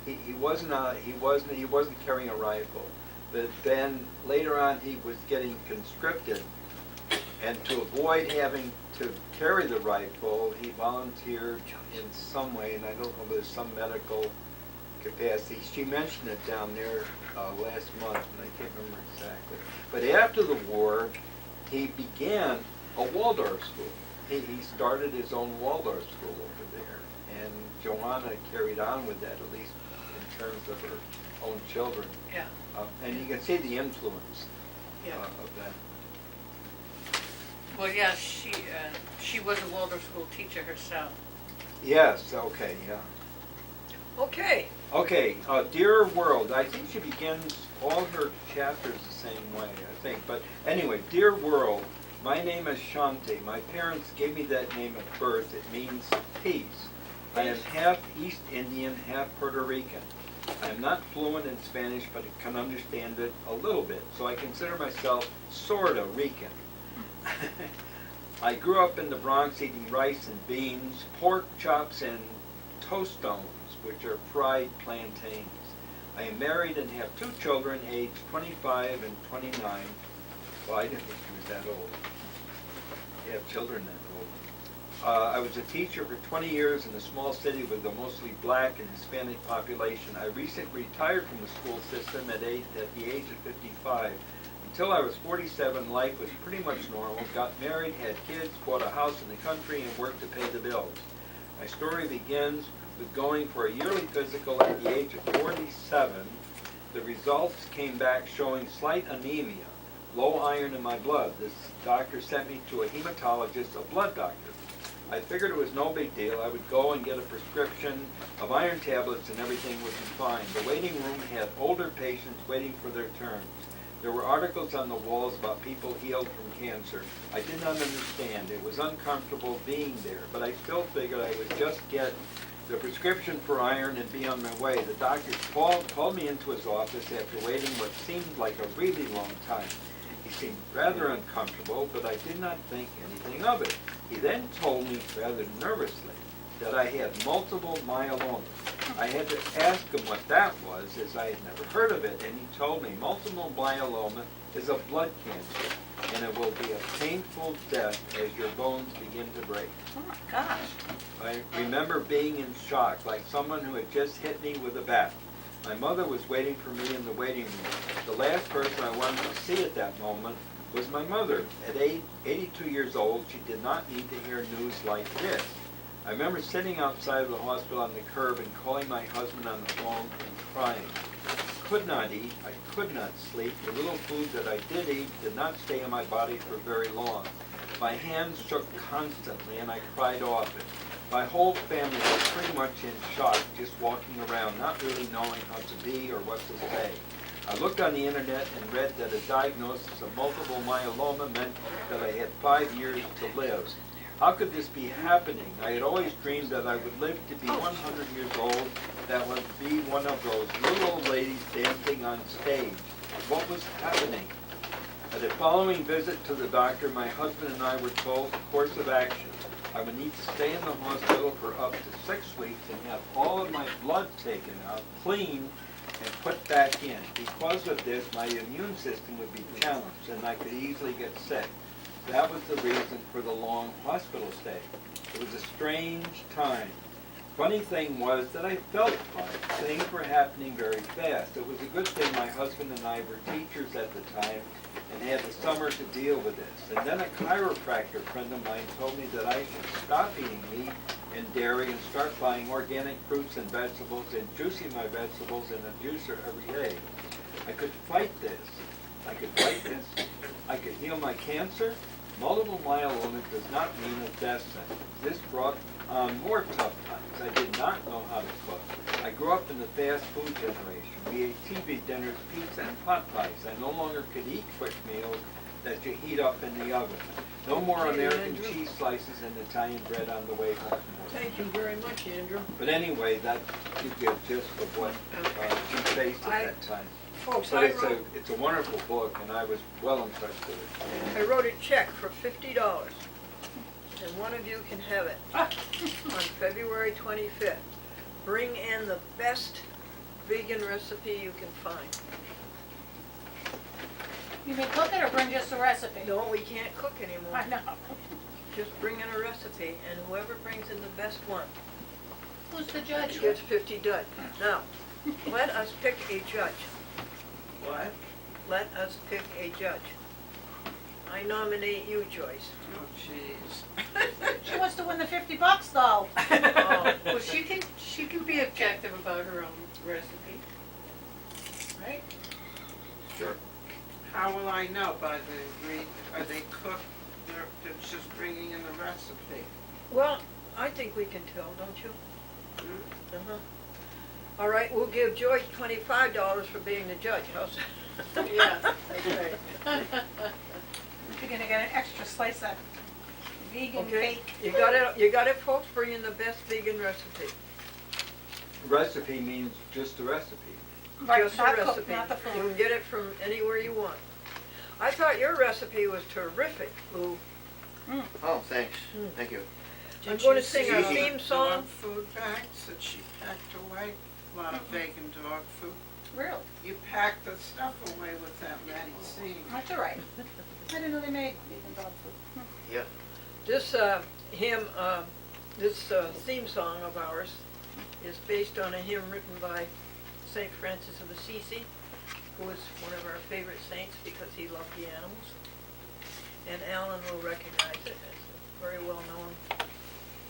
He wasn't carrying a rifle, but then later on he was getting conscripted, and to avoid having to carry the rifle, he volunteered in some way, and I don't know if there's some medical capacity. She mentioned it down there last month, and I can't remember exactly. But after the war, he began a Waldorf school. He started his own Waldorf school over there, and Joanna carried on with that, at least in terms of her own children. Yeah. And you can see the influence Yeah. of that. Well, yeah, she was a Waldorf school teacher herself. Yes, okay, yeah. Okay. Okay, Dear World, I think she begins all her chapters the same way, I think. But anyway, Dear World, my name is Shanti. My parents gave me that name at birth. It means peace. I am half East Indian, half Puerto Rican. I am not fluent in Spanish, but I can understand it a little bit, so I consider myself sorta Rican. I grew up in the Bronx eating rice and beans, pork chops, and tostones, which are fried plantains. I am married and have 2 children, aged 25 and 29. Well, I didn't think she was that old. You have children that old. I was a teacher for 20 years in a small city with a mostly black and Hispanic population. I recently retired from the school system at the age of 55. Until I was 47, life was pretty much normal. Got married, had kids, bought a house in the country, and worked to pay the bills. My story begins with going for a yearly physical at the age of 47. The results came back showing slight anemia, low iron in my blood. This doctor sent me to a hematologist, a blood doctor. I figured it was no big deal. I would go and get a prescription of iron tablets and everything would be fine. The waiting room had older patients waiting for their turns. There were articles on the walls about people healed from cancer. I did not understand. It was uncomfortable being there, but I still figured I would just get the prescription for iron and be on my way. The doctor called me into his office after waiting what seemed like a really long time. He seemed rather uncomfortable, but I did not think anything of it. He then told me rather nervously that I had multiple myeloma. I had to ask him what that was, as I had never heard of it, and he told me multiple myeloma is a blood cancer, and it will be a painful death as your bones begin to break. Oh my gosh. I remember being in shock, like someone who had just hit me with a bat. My mother was waiting for me in the waiting room. The last person I wanted to see at that moment was my mother. At 82 years old, she did not need to hear news like this. I remember sitting outside of the hospital on the curb and calling my husband on the phone and crying. I could not eat. I could not sleep. The little food that I did eat did not stay in my body for very long. My hands shook constantly and I cried often. My whole family was pretty much in shock, just walking around, not really knowing how to be or what to say. I looked on the internet and read that a diagnosis of multiple myeloma meant that I had 5 years to live. How could this be happening? I had always dreamed that I would live to be 100 years old, that would be one of those little old ladies dancing on stage. What was happening? At the following visit to the doctor, my husband and I were told the course of action. I would need to stay in the hospital for up to 6 weeks and have all of my blood taken out, cleaned, and put back in. Because of this, my immune system would be challenged and I could easily get sick. That was the reason for the long hospital stay. It was a strange time. Funny thing was that I felt fine. Things were happening very fast. It was a good thing my husband and I were teachers at the time and had the summer to deal with this. And then a chiropractor friend of mine told me that I should stop eating meat and dairy and start buying organic fruits and vegetables and juicing my vegetables in a juicer every day. I could fight this. I could fight this. I could heal my cancer. Multiple myeloma does not mean a death sentence. This brought on more tough times. I did not know how to cook. I grew up in the fast food generation. We ate TV dinners, pizza, and pot pies. I no longer could eat quick meals that you heat up in the oven. No more American cheese slices and Italian bread on the way home. Thank you very much, Andrew. But anyway, that gives you a gist of what she faced at that time. Folks, But I it's a wonderful book, and I was well impressed with it. I wrote a check for $50, and one of you can have it on February 25th. Bring in the best vegan recipe you can find. You may cook it or bring just a recipe? No, we can't cook anymore. I know. Just bring in a recipe, and whoever brings in the best one Who's the judge? gets $50. Now, let us pick a judge. What? Let us pick a judge. I nominate you, Joyce. Oh, jeez. She wants to win the $50 though. Oh, Well, she can be objective about her own recipe, right? Sure. How will I know? By are they cooked? They're just bringing in the recipe. well, I think we can tell, don't you? Uh-huh. All right, we'll give Joyce $25 for being the judge. How's that? Yeah, that's right. You're gonna get an extra slice of vegan Okay, cake. you got it, folks. Bring in the best vegan recipe. Recipe means just the recipe. Right, Just not a cooked, recipe. not the You food. can get it from anywhere you want. I thought your recipe was terrific, Lou. Oh, thanks. Thank you. I'm going to Did sing you our see theme the song. dog food bags that she packed away? A lot of vegan dog food. Really? You packed the stuff away without Maddie seeing. That's all right. I didn't know they made vegan dog food. Yeah. This theme song of ours is based on a hymn written by St. Francis of Assisi, who was one of our favorite saints because he loved the animals. And Alan will recognize it as a very well-known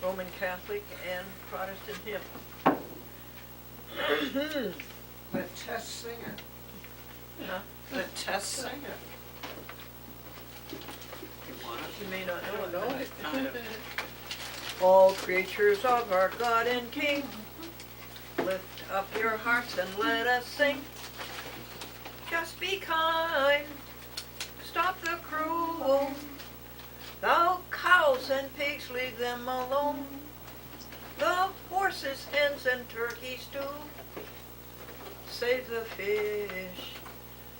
Roman Catholic and Protestant hymn. Let Tess sing it. Huh? Let Tess sing it. You want it? You may not know it. Kind of. All creatures of our God and King, lift up your hearts and let us sing. Just be kind, stop the cruel. Thou cows and pigs, leave them alone. The horses, hens, and turkeys too. Save the fish,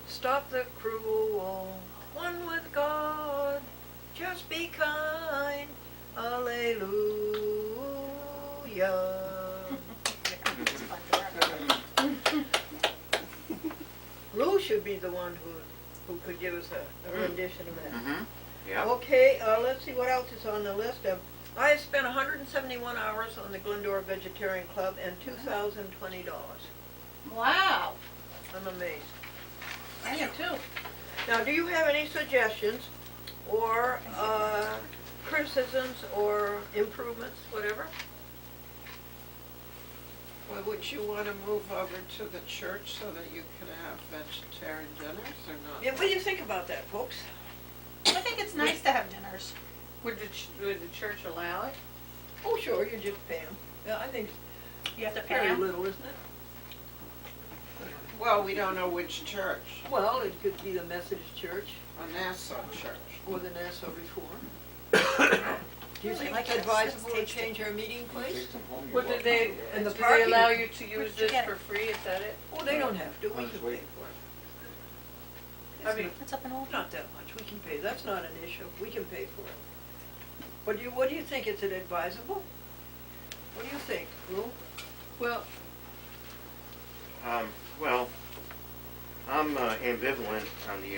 stop the cruel. One with God, just be kind. Alleluia. Lou should be the one who could give us a rendition of that. Mm-hmm. Yeah. Okay, let's see what else is on the list. I have spent 171 hours on the Glendora Vegetarian Club and $2,020. Wow. I'm amazed. I am too. Now, do you have any suggestions or criticisms or improvements, whatever? Well, would you want to move over to the church so that you can have vegetarian dinners or not? Yeah, what do you think about that, folks? I think it's nice to have dinners. Would the church allow it? Oh, sure, you just pay them. Yeah, I think You have to it's pay very them. little, isn't it? Well, we don't know which church. Well, it could be the Methodist Church A Nassau church. or the Nassau Reform. Do you think like it's it. advisable to Let's taste change our meeting place? Take some home. Well, do they And the do they parking- allow you to use Where'd you this get for it? free? Is that it? Oh, they don't have to, we Let's can wait. pay for it. I mean, It's up in Old. Not that much, we can pay, that's not an issue, we can pay for it. What do you think, is it advisable? What do you think, Lou? well, Well, I'm ambivalent on the